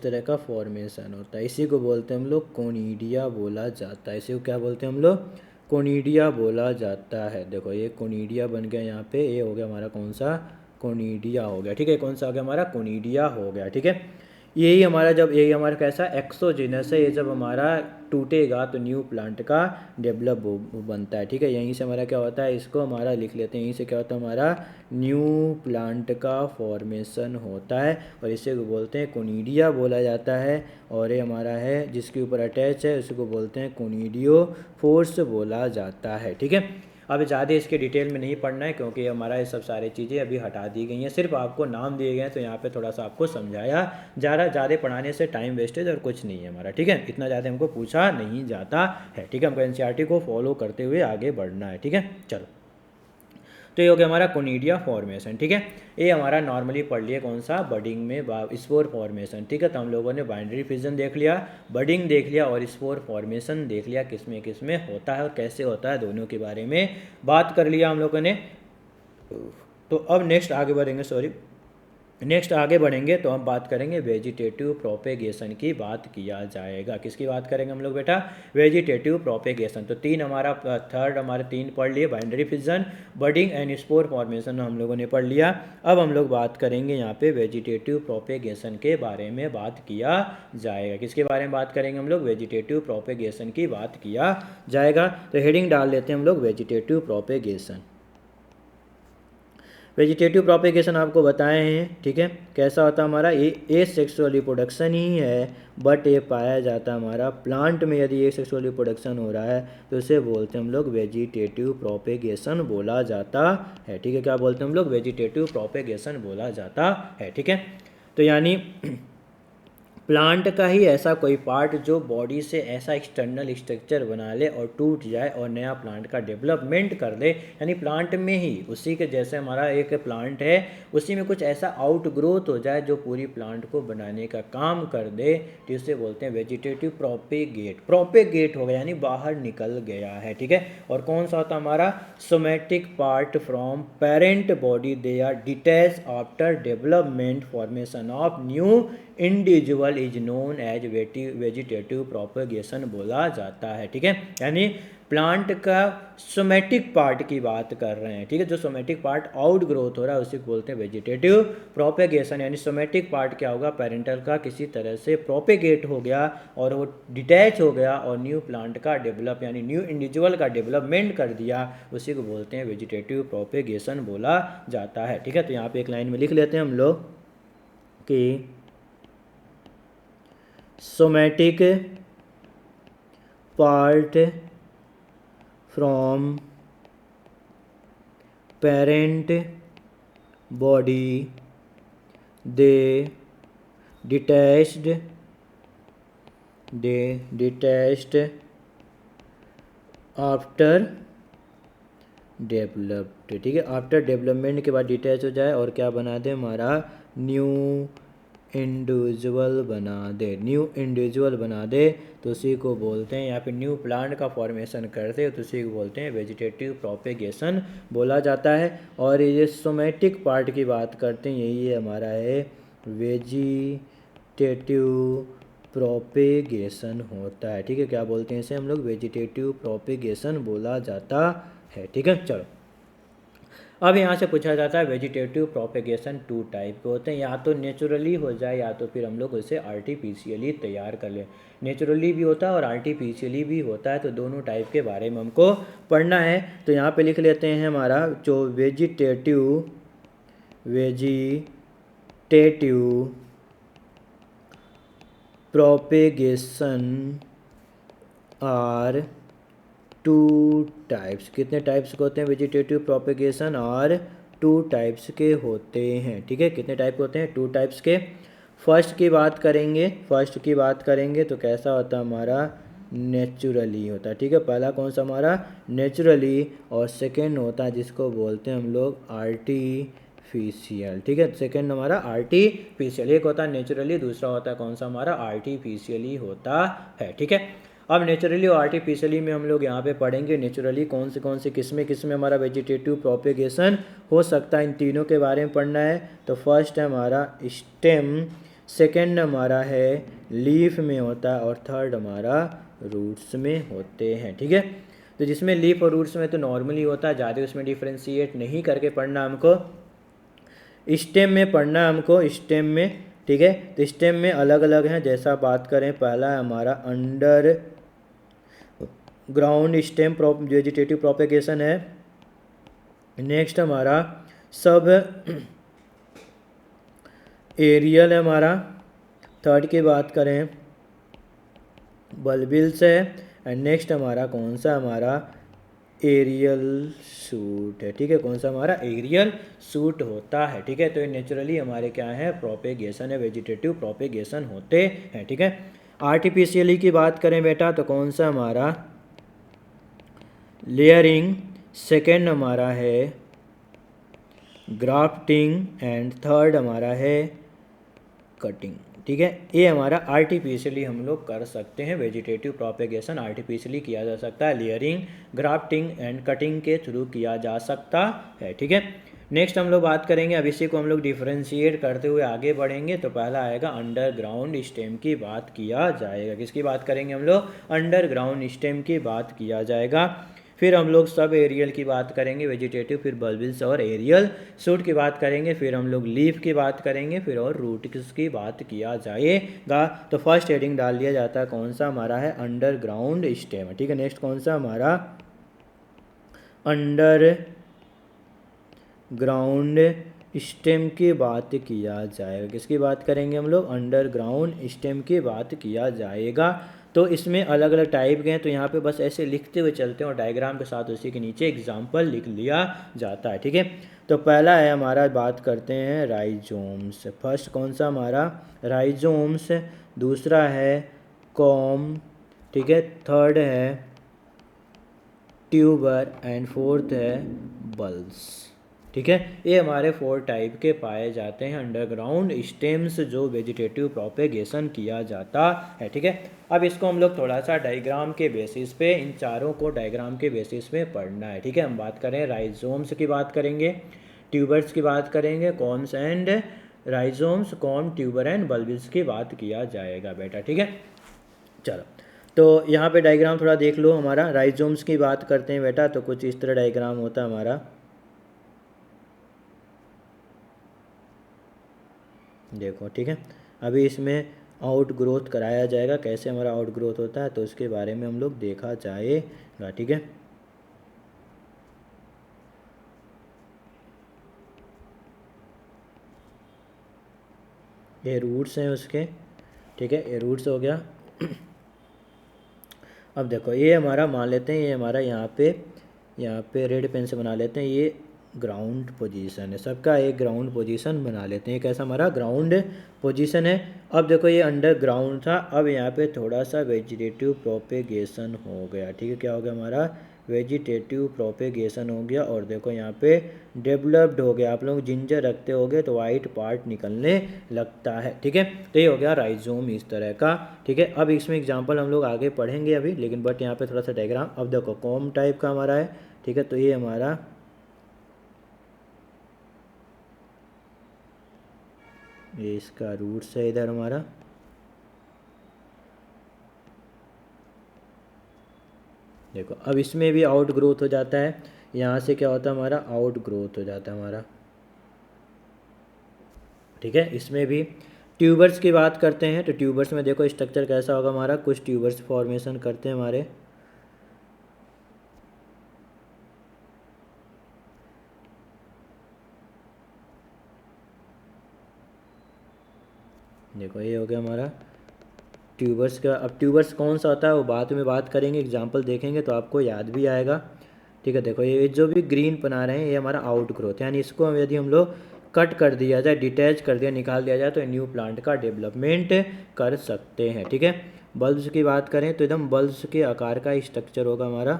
तरह का फॉर्मेशन होता है, इसी को बोलते हैं हम लोग कोनिडिया बोला जाता है। इसी को क्या बोलते हैं हम लोग, कोनिडिया बोला जाता है। देखो ये कोनिडिया बन गया, यहाँ पे ये हो गया हमारा कौन सा, कोनिडिया हो गया। ठीक है, कौन सा हो गया हमारा, कोनिडिया हो गया। ठीक है, यही हमारा कैसा एक्सोजीनस है, ये जब हमारा टूटेगा तो न्यू प्लांट का डेवलप बनता है। ठीक है, यहीं से हमारा क्या होता है, इसको हमारा लिख लेते हैं, यहीं से क्या होता है हमारा न्यू प्लांट का फॉर्मेशन होता है, और इसे को बोलते हैं कोनिडिया बोला जाता है। और ये हमारा है जिसके ऊपर अटैच है, उसी को बोलते हैं कोनिडियो फोर्स बोला जाता है। ठीक है, अब ज़्यादा इसके डिटेल में नहीं पढ़ना है, क्योंकि हमारा ये सब सारी चीज़ें अभी हटा दी गई हैं, सिर्फ आपको नाम दिए गए हैं, तो यहाँ पे थोड़ा सा आपको समझाया ज़्यादा पढ़ाने से टाइम वेस्टेज और कुछ नहीं है हमारा। ठीक है, इतना ज़्यादा हमको पूछा नहीं जाता है। ठीक है, हमको एनसीईआरटी को फॉलो करते हुए आगे बढ़ना है। ठीक है, चलो, तो ये हो गया हमारा कोनिडिया फॉर्मेशन। ठीक है, ये हमारा नॉर्मली पढ़ लिया कौन सा, बडिंग में स्पोर फॉर्मेशन। ठीक है, तो हम लोगों ने बाइनरी फिजन देख लिया, बडिंग देख लिया और स्पोर फॉर्मेशन देख लिया, किसमें किसमें होता है और कैसे होता है, दोनों के बारे में बात कर लिया हम लोगों ने। तो अब नेक्स्ट आगे बढ़ेंगे तो हम बात करेंगे वेजिटेटिव प्रोपेगेशन की बात किया जाएगा। किसकी बात करेंगे हम लोग बेटा, वेजिटेटिव प्रोपेगेशन। तो हमारे तीन पढ़ लिए, binary fission, budding and spore formation हम लोगों ने पढ़ लिया। अब हम लोग बात करेंगे यहाँ पे वेजिटेटिव प्रोपेगेशन के बारे में बात किया जाएगा। किसके बारे में बात करेंगे हम लोग, वेजिटेटिव प्रोपेगेशन की बात किया जाएगा। तो हेडिंग डाल लेते हैं हम लोग वेजिटेटिव प्रोपेगेशन। वेजिटेटिव प्रोपेगेशन आपको बताए हैं। ठीक है, कैसा होता है हमारा, ये सेक्सुअल रिप्रोडक्शन ही है, बट ये पाया जाता है हमारा प्लांट में। यदि ये सेक्सुअल रिप्रोडक्शन हो रहा है तो इसे बोलते हैं हम लोग वेजिटेटिव प्रोपेगेशन बोला जाता है। ठीक है, क्या बोलते हैं हम लोग, वेजिटेटिव प्रोपेगेशन बोला जाता है। ठीक है, तो यानी प्लांट का ही ऐसा कोई पार्ट जो बॉडी से ऐसा एक्सटर्नल स्ट्रक्चर बना ले और टूट जाए और नया प्लांट का डेवलपमेंट कर दे, यानी प्लांट में ही उसी के जैसे हमारा एक प्लांट है उसी में कुछ ऐसा आउट ग्रोथ हो जाए जो पूरी प्लांट को बनाने का काम कर दे, तो इसे बोलते हैं वेजिटेटिव प्रोपेगेट। प्रोपेगेट हो गया यानी बाहर निकल गया है, ठीक है। और कौन सा होता है हमारा somatic part from parent body, they are detach after development, formation of new individual is known as vegetative propagation बोला जाता है, ठीक है। यानी प्लांट का सोमेटिक पार्ट की बात कर रहे हैं, ठीक है। जो सोमेटिक पार्ट आउट ग्रोथ हो रहा है उसे बोलते हैं वेजिटेटिव प्रोपेगेशन। यानी सोमेटिक पार्ट क्या होगा, पेरेंटल का किसी तरह से प्रोपेगेट हो गया और वो डिटैच हो गया और न्यू प्लांट का डेवलप यानी न्यू इंडिविजुअल का डेवलपमेंट कर दिया, उसी को बोलते हैं वेजिटेटिव प्रोपेगेशन बोला जाता है, ठीक है। तो यहाँ पे एक लाइन में लिख लेते हैं हम लोग कि somatic part from parent body, they detached after developed, ठीक है। आफ्टर डेवलपमेंट के बाद डिटैच हो जाए और क्या बना दे, हमारा न्यू इंडिविजुअल बना दे, न्यू इंडिविजुअल बना दे, तो उसी को बोलते हैं, यहाँ पे न्यू प्लांट का फॉर्मेशन करते हैं तो उसी को बोलते हैं वेजिटेटिव प्रोपेगेशन बोला जाता है। और ये सोमेटिक पार्ट की बात करते हैं, यही है हमारा है वेजिटेटिव प्रोपेगेशन होता है, ठीक है। क्या बोलते हैं इसे हम लोग, वेजिटेटिव प्रोपेगेशन बोला जाता है, ठीक है। चलो अब यहाँ से पूछा जाता है वेजिटेटिव प्रोपेगेशन टू टाइप के होते हैं, या तो नेचुरली हो जाए या तो फिर हम लोग उसे आर्टिफिशियली तैयार कर लें। नेचुरली भी होता है और आर्टिफिशियली भी होता है, तो दोनों टाइप के बारे में हमको पढ़ना है। तो यहाँ पे लिख लेते हैं हमारा जो vegetative propagation are two types. कितने टाइप्स के होते हैं वेजिटेटिव प्रोपेगेशन, और टू टाइप्स के होते हैं, ठीक है। कितने टाइप के होते हैं, टू टाइप्स के। फर्स्ट की बात करेंगे तो कैसा होता है हमारा, नेचुरली होता है, ठीक है। पहला कौन सा हमारा नेचुरली, और सेकेंड होता है जिसको बोलते हैं हम लोग आर्टिफिशियल, ठीक है। सेकेंड हमारा आर्टिफिशियल, एक होता है नेचुरली, दूसरा होता है कौन सा हमारा आर्टिफिशियली होता है, ठीक है। अब नेचुरली और आर्टिफिशियली में हम लोग यहाँ पे पढ़ेंगे नेचुरली कौन से किसमें हमारा वेजिटेटिव प्रोपेगेशन हो सकता है, इन तीनों के बारे में पढ़ना है। तो फर्स्ट है हमारा स्टेम, सेकंड हमारा है लीफ में होता है, और थर्ड हमारा रूट्स में होते हैं, ठीक है। तो जिसमें लीफ और रूट्स में तो नॉर्मली होता है, ज़्यादा उसमें डिफ्रेंशिएट नहीं करके पढ़ना हमको, स्टेम में पढ़ना हमको, स्टेम में, ठीक है। तो स्टेम में अलग अलग हैं, जैसा बात करें पहला है हमारा under ground stem vegetative propagation है। नेक्स्ट हमारा सब एरियल है हमारा। थर्ड की बात करें बल्बिल्स है। एंड नेक्स्ट हमारा कौन सा, हमारा एरियल सूट है, ठीक है। कौन सा हमारा एरियल सूट होता है, ठीक है। तो ये नेचुरली हमारे क्या है, प्रोपेगेशन है, वेजिटेटिव प्रोपेगेशन होते हैं, ठीक है। आर्टिफिशियली की बात करें बेटा तो कौन सा हमारा लेयरिंग, सेकेंड हमारा है ग्राफ्टिंग, एंड थर्ड हमारा है कटिंग, ठीक है। ये हमारा आर्टिफिशियली हम लोग कर सकते हैं, वेजिटेटिव प्रोपेगेशन आर्टिफिशियली किया जा सकता है, लेयरिंग, ग्राफ्टिंग एंड कटिंग के थ्रू किया जा सकता है, ठीक है। नेक्स्ट हम लोग बात करेंगे, अब इसी को हम लोग डिफ्रेंशिएट करते हुए आगे बढ़ेंगे। तो पहला आएगा अंडरग्राउंड स्टेम की बात किया जाएगा। किसकी बात करेंगे हम लोग, अंडरग्राउंड स्टेम की बात किया जाएगा। फिर हम लोग सब एरियल की बात करेंगे वेजिटेटिव, फिर बल्बिल्स और एरियल सूट की बात करेंगे, फिर हम लोग लीफ की बात करेंगे, फिर और रूट की बात किया जाएगा। तो फर्स्ट हेडिंग डाल दिया जाता है कौन सा हमारा है, अंडरग्राउंड स्टेम, ठीक है। नेक्स्ट कौन सा हमारा अंडर ग्राउंड स्टेम की बात किया जाएगा। किसकी बात करेंगे हम लोग, अंडरग्राउंड स्टेम की बात किया जाएगा। तो इसमें अलग अलग टाइप के हैं, तो यहाँ पे बस ऐसे लिखते हुए चलते हैं और डायग्राम के साथ उसी के नीचे एग्जाम्पल लिख लिया जाता है, ठीक है। तो पहला है हमारा, बात करते हैं राइजोम्स। फर्स्ट कौन सा हमारा राइजोम्स, दूसरा है कॉम, ठीक है, थर्ड है ट्यूबर एंड फोर्थ है बल्ब्स। ठीक है, ये हमारे 4 टाइप के पाए जाते हैं अंडरग्राउंड स्टेम्स जो वेजिटेटिव प्रोपेगेशन किया जाता है। ठीक है, अब इसको हम लोग थोड़ा सा डायग्राम के बेसिस पे, इन चारों को डायग्राम के बेसिस पे पढ़ना है। ठीक है, हम बात करें राइजोम्स की बात करेंगे, ट्यूबर्स की बात करेंगे, corms and rhizomes, corm, tuber and bulbs की बात किया जाएगा बेटा। ठीक है, चलो तो यहाँ पे डायग्राम थोड़ा देख लो हमारा। राइजोम्स की बात करते हैं बेटा, तो कुछ इस तरह डायग्राम होता है हमारा, देखो। ठीक है, अभी इसमें आउट ग्रोथ कराया जाएगा, कैसे हमारा आउट ग्रोथ होता है तो उसके बारे में हम लोग देखा जाएगा। ठीक है, ये रूट्स हैं उसके। ठीक है, ये रूट्स हो गया। अब देखो ये हमारा मान लेते हैं, ये हमारा यहाँ पे रेड पेन से बना लेते हैं, ये ग्राउंड पोजीशन है, सबका एक ग्राउंड पोजीशन बना लेते हैं। एक ऐसा हमारा ग्राउंड पोजीशन है। अब देखो ये अंडरग्राउंड था, अब यहाँ पे थोड़ा सा वेजिटेटिव प्रोपेगेशन हो गया। ठीक है, क्या हो गया हमारा वेजिटेटिव प्रोपेगेशन हो गया। और देखो यहाँ पे डेवलप्ड हो गया, आप लोग जिंजर रखते होगे तो वाइट पार्ट निकलने लगता है। ठीक है, तो ये हो गया राइजोम इस तरह का। ठीक है, अब इसमें एग्जांपल हम लोग आगे पढ़ेंगे अभी, लेकिन बट यहाँ पे थोड़ा सा डायग्राम। अब देखो कॉम टाइप का हमारा है। ठीक है, तो ये हमारा ये इसका रूट्स है इधर हमारा। देखो अब इसमें भी आउट ग्रोथ हो जाता है, यहाँ से क्या होता है हमारा आउट ग्रोथ हो जाता है हमारा। ठीक है, इसमें भी ट्यूबर्स की बात करते हैं, तो ट्यूबर्स में देखो स्ट्रक्चर कैसा होगा हमारा, कुछ ट्यूबर्स फॉर्मेशन करते हैं हमारे। देखो ये हो गया हमारा ट्यूबर्स का। अब ट्यूबर्स कौन सा होता है वो बाद में बात करेंगे, एग्जांपल देखेंगे तो आपको याद भी आएगा। ठीक है, देखो ये जो भी ग्रीन बना रहे हैं ये हमारा आउट ग्रोथ, यानी इसको यदि हम लोग कट कर दिया जाए, डिटैच कर दिया, निकाल दिया जाए तो न्यू प्लांट का डेवलपमेंट कर सकते हैं। ठीक है, बल्ब्स की बात करें तो एकदम बल्ब्स के आकार का स्ट्रक्चर होगा हमारा।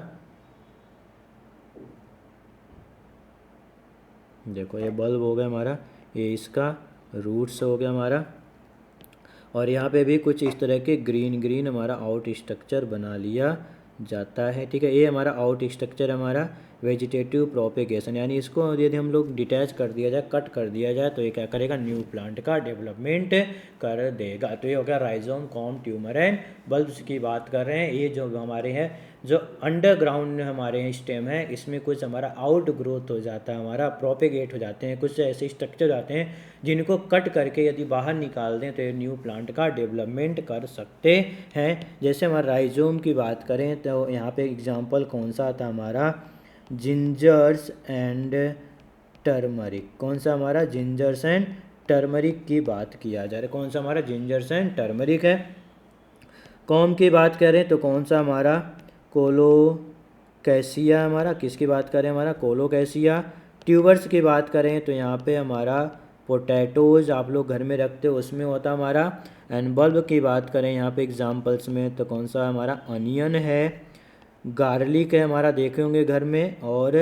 देखो ये बल्ब हो गया हमारा, ये इसका रूट्स हो गया हमारा, और यहाँ पे भी कुछ इस तरह के ग्रीन ग्रीन हमारा आउट स्ट्रक्चर बना लिया जाता है। ठीक है, ये हमारा आउट स्ट्रक्चर हमारा वेजिटेटिव प्रोपेगेशन, यानी इसको यदि हम लोग डिटैच कर दिया जाए, कट कर दिया जाए तो ये क्या करेगा न्यू प्लांट का डेवलपमेंट कर देगा। तो ये हो गया rhizome, com, tumour and bulbs की बात कर रहे हैं। ये जो हमारे हैं जो अंडरग्राउंड हमारे स्टेम है, इसमें कुछ हमारा आउट ग्रोथ हो जाता है, हमारा प्रोपेगेट हो जाते हैं, कुछ ऐसे स्ट्रक्चर आते हैं जिनको कट करके यदि बाहर निकाल दें तो ये न्यू प्लांट का डेवलपमेंट कर सकते हैं। जैसे हमारा राइजोम की बात करें तो यहाँ पे एग्जांपल कौन सा आता है हमारा जिंजर्स एंड टर्मरिक। कौन सा हमारा जिंजर्स एंड टर्मरिक की बात किया जा रहा है, कौन सा हमारा जिंजर्स एंड टर्मरिक है। कॉम की बात करें तो कौन सा हमारा कोलोकैसिया, हमारा किसकी बात करें हमारा कोलोकैसिया। ट्यूबर्स की बात करें तो यहाँ पे हमारा पोटैटोज आप लोग घर में रखते हो उसमें होता हमारा। एंड बल्ब की बात करें यहाँ पे एग्जांपल्स में तो कौन सा हमारा अनियन है, गार्लिक है हमारा देखे होंगे घर में, और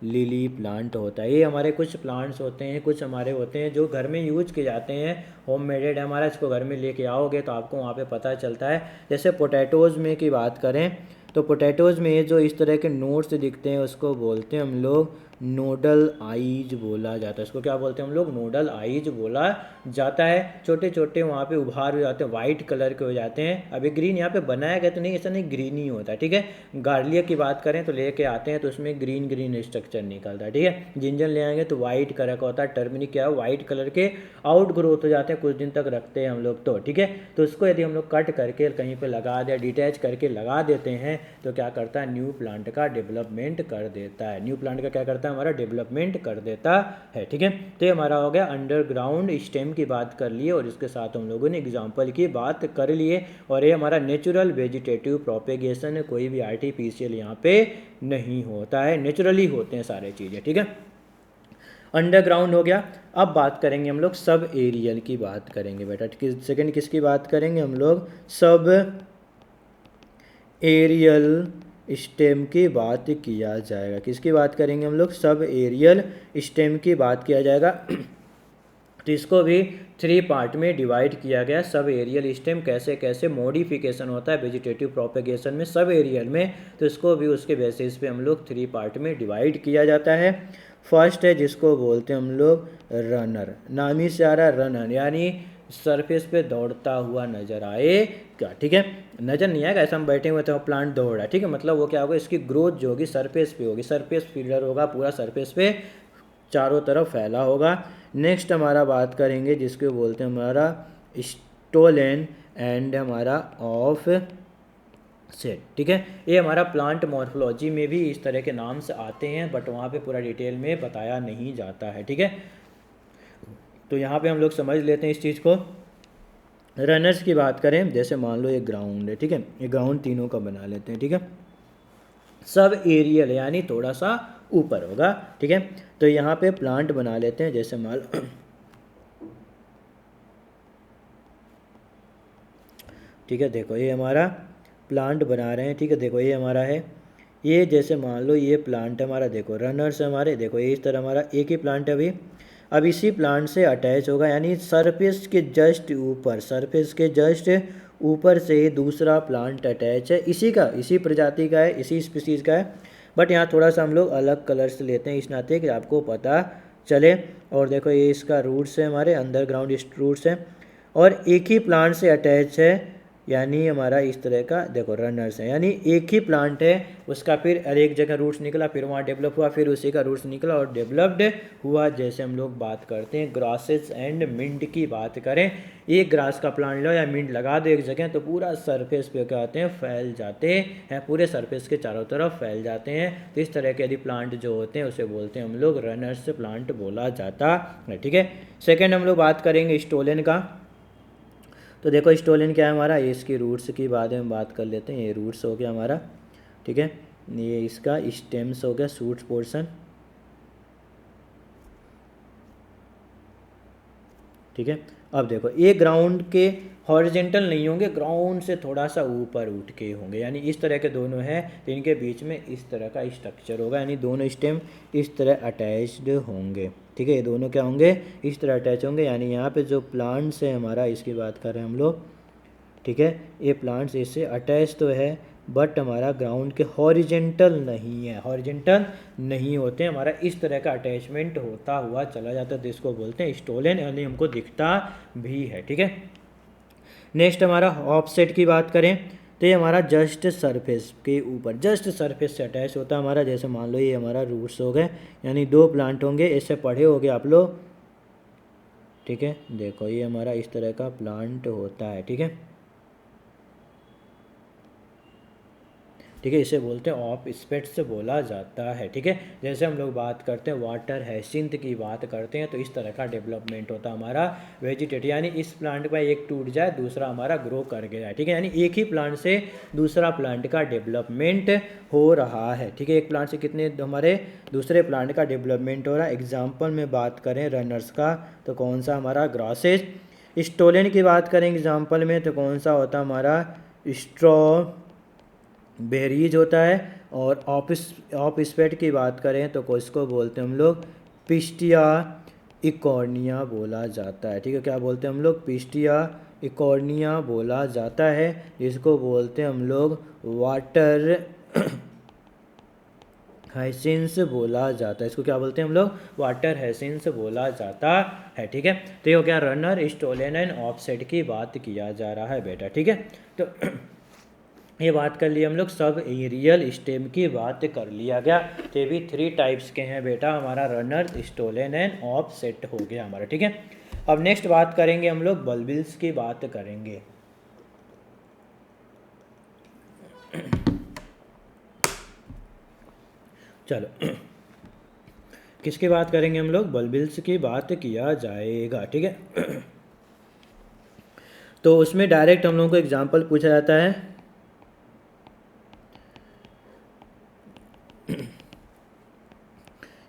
लिली प्लांट होता है। ये हमारे कुछ प्लांट्स होते हैं, कुछ हमारे होते हैं जो घर में यूज किए जाते हैं, होम मेडेड है हमारा। इसको घर में लेके आओगे तो आपको वहाँ पे पता चलता है। जैसे पोटैटोज़ में की बात करें तो पोटैटोज़ में जो इस तरह के नोड्स दिखते हैं उसको बोलते हैं हम लोग नोडल आइज बोला जाता है। इसको क्या बोलते हैं हम लोग नोडल आइज बोला जाता है। छोटे छोटे वहाँ पे उभार हो जाते हैं, वाइट कलर के हो जाते हैं। अभी ग्रीन यहाँ पे बनाया गया तो नहीं, ऐसा नहीं, ग्रीन ही होता है। ठीक है, गार्लिया की बात करें तो लेके आते हैं तो उसमें ग्रीन ग्रीन स्ट्रक्चर निकलता है। ठीक है, जिंजर ले आएंगे तो वाइट कलर का होता है। टर्मरिक क्या है वाइट कलर के आउट ग्रोथ हो जाते हैं, कुछ दिन तक रखते हैं हम लोग तो। ठीक है, तो उसको यदि हम लोग कट करके कहीं पे लगा दे, डिटैच करके लगा देते हैं तो क्या करता है न्यू प्लांट का डेवलपमेंट कर देता है। न्यू प्लांट का क्या करता है हमारा डेवलपमेंट कर देता है। ठीक है, तो ये हमारा हो गया अंडरग्राउंड स्टेम की बात कर लिए, और इसके साथ हम लोगों ने एग्जाम्पल की बात कर लिए। और ये हमारा नेचुरल वेजिटेटिव प्रोपेगेशन है, कोई भी आर्टिफिशियल यहाँ पे नहीं होता है, नेचुरली होते हैं सारे चीज़ें। ठीक है, अंडरग्राउंड हो गया। अब बात करेंगे हम लोग सब एरियल की बात करेंगे बेटा। सेकंड किसकी बात करेंगे हम लोग? सब एरियल स्टेम की बात किया जाएगा। किसकी बात करेंगे हम लोग? सब एरियल स्टेम की बात किया जाएगा। तो इसको भी 3 पार्ट में डिवाइड किया गया। सब एरियल स्टेम कैसे कैसे मॉडिफिकेशन होता है वेजिटेटिव प्रोपेगेशन में सब एरियल में, तो इसको भी उसके बेसिस पे हम लोग 3 पार्ट में डिवाइड किया जाता है। फर्स्ट है जिसको बोलते हैं हम लोग रनर। नाम ही से आ रहा है रनर, यानी सरफेस पे दौड़ता हुआ नजर आएगा। ठीक है, नजर नहीं आएगा ऐसा हम बैठे हुए तो प्लांट दौड़ रहा है। ठीक है, मतलब वो क्या होगा, इसकी ग्रोथ जो होगी सरफेस पे होगी, सरफेस फील्डर होगा, पूरा सरफेस पे चारों तरफ फैला होगा। नेक्स्ट हमारा बात करेंगे जिसको बोलते हैं हमारा स्टोलेन एंड हमारा ऑफ सेट। ठीक है, ये हमारा प्लांट मॉर्फोलॉजी में भी इस तरह के नाम से आते हैं, बट वहाँ पे पूरा डिटेल में बताया नहीं जाता है। ठीक है, तो यहाँ पे हम लोग समझ लेते हैं इस चीज़ को। रनर्स की बात करें, जैसे मान लो ये ग्राउंड है। ठीक है, ये ग्राउंड तीनों का बना लेते हैं। ठीक है, सब एरियल यानी थोड़ा सा ऊपर होगा। ठीक है, तो यहाँ पे प्लांट बना लेते हैं, जैसे मान लो ठीक है, देखो ये हमारा प्लांट बना रहे हैं। ठीक है, देखो ये हमारा है, ये जैसे मान लो ये प्लांट है हमारा, देखो रनर्स हमारे, देखो ये इस तरह हमारा एक ही प्लांट है अभी। अब इसी प्लांट से अटैच होगा, यानी सरफेस के जस्ट ऊपर, सरफेस के जस्ट ऊपर से ही दूसरा प्लांट अटैच है, इसी का, इसी प्रजाति का है, इसी स्पीसीज़ का है। बट यहाँ थोड़ा सा हम लोग अलग कलर्स लेते हैं इस नाते कि आपको पता चले। और देखो ये इसका रूट्स है, हमारे अंडरग्राउंड रूट्स हैं, और एक ही प्लांट से अटैच है, यानी हमारा इस तरह का देखो रनर्स है, यानी एक ही प्लांट है, उसका फिर एक जगह रूट्स निकला, फिर वहाँ डेवलप हुआ, फिर उसी का रूट्स निकला और डेवलप्ड हुआ। जैसे हम लोग बात करते हैं ग्रासेस एंड मिंट की बात करें, एक ग्रास का प्लांट लो या मिंट लगा दो एक जगह, तो पूरा सरफेस पे क्या होते हैं, फैल जाते हैं, पूरे सरफेस के चारों तरफ फैल जाते हैं। तो इस तरह के यदि प्लांट जो होते हैं उसे बोलते हैं हम लोग रनर्स प्लांट बोला जाता है। ठीक है, सेकेंड हम लोग बात करेंगे स्टोलेन का। तो देखो स्टोलेन क्या है हमारा, ये इसकी रूट्स की बाद में बात कर लेते हैं। ये रूट्स हो गया हमारा, ठीक है, ये इसका स्टेम्स हो गया, शूट्स पोर्शन। ठीक है, अब देखो ये ग्राउंड के हॉरिजेंटल नहीं होंगे, ग्राउंड से थोड़ा सा ऊपर उठ के होंगे, यानी इस तरह के दोनों हैं, तो इनके बीच में इस तरह का स्ट्रक्चर होगा, यानी दोनों स्टेम इस तरह अटैच्ड होंगे। ठीक है, ये दोनों क्या होंगे, इस तरह अटैच होंगे। यानी यहाँ पे जो प्लांट्स है हमारा, इसकी बात कर रहे हैं हम लोग। ठीक है, ये प्लांट्स इससे अटैच तो है, बट हमारा ग्राउंड के हॉरिजेंटल नहीं है, हॉरिजेंटल नहीं होते, हमारा इस तरह का अटैचमेंट होता हुआ चला जाता है, तो इसको बोलते हैं स्टोलेन, यानी हमको दिखता भी है। ठीक है, नेक्स्ट हमारा ऑफसेट की बात करें, तो ये हमारा जस्ट सरफेस के ऊपर, जस्ट सरफेस से अटैच होता है हमारा। जैसे मान लो ये हमारा रूट्स हो गए, यानी 2 प्लांट होंगे, इससे पढ़े होगे आप लोग। ठीक है, देखो ये हमारा इस तरह का प्लांट होता है। ठीक है, ठीक है, इसे बोलते हैं ऑफ स्पेट्स बोला जाता है। ठीक है, जैसे हम लोग बात करते हैं वाटर हैसिंथ की बात करते हैं, तो इस तरह का डेवलपमेंट होता है हमारा वेजिटेटिव, यानी इस प्लांट का एक टूट जाए दूसरा हमारा ग्रो कर गया है। ठीक है, यानी एक ही प्लांट से दूसरा प्लांट का डेवलपमेंट हो रहा है। ठीक है, एक प्लांट से कितने हमारे दूसरे प्लांट का डेवलपमेंट हो रहा है। एग्जाम्पल में बात करें रनर्स का, तो कौन सा हमारा ग्रासेस। स्टोलेन की बात करें एग्जाम्पल में, तो कौन सा होता है हमारा बेरीज होता है। और ऑफ स्पेट की बात करें तो इसको बोलते हैं हम लोग पिस्टिया इकॉर्निया बोला जाता है। ठीक है, क्या बोलते हैं हम लोग, पिस्टिया इकॉर्निया बोला जाता है, जिसको बोलते हैं हम लोग वाटर हैसिन्स बोला जाता है। इसको क्या बोलते हैं हम लोग, वाटर हैसिन्स बोला जाता है। ठीक है, तो ये हो गया रनर, स्टोलेन एंड ऑफसेट की बात किया जा रहा है बेटा। ठीक है, तो ये बात कर लिया हम लोग, सब एरियल स्टेम की बात कर लिया गया। तो ये भी 3 टाइप्स के हैं बेटा, हमारा रनर, स्टोलेन एंड ऑफसेट हो गया हमारा। ठीक है, अब नेक्स्ट बात करेंगे हम लोग बल्बिल्स की बात करेंगे। चलो किसकी बात करेंगे हम लोग, बल्बिल्स की बात किया जाएगा। ठीक है, तो उसमें डायरेक्ट हम लोगों को एग्जांपल पूछा जाता है।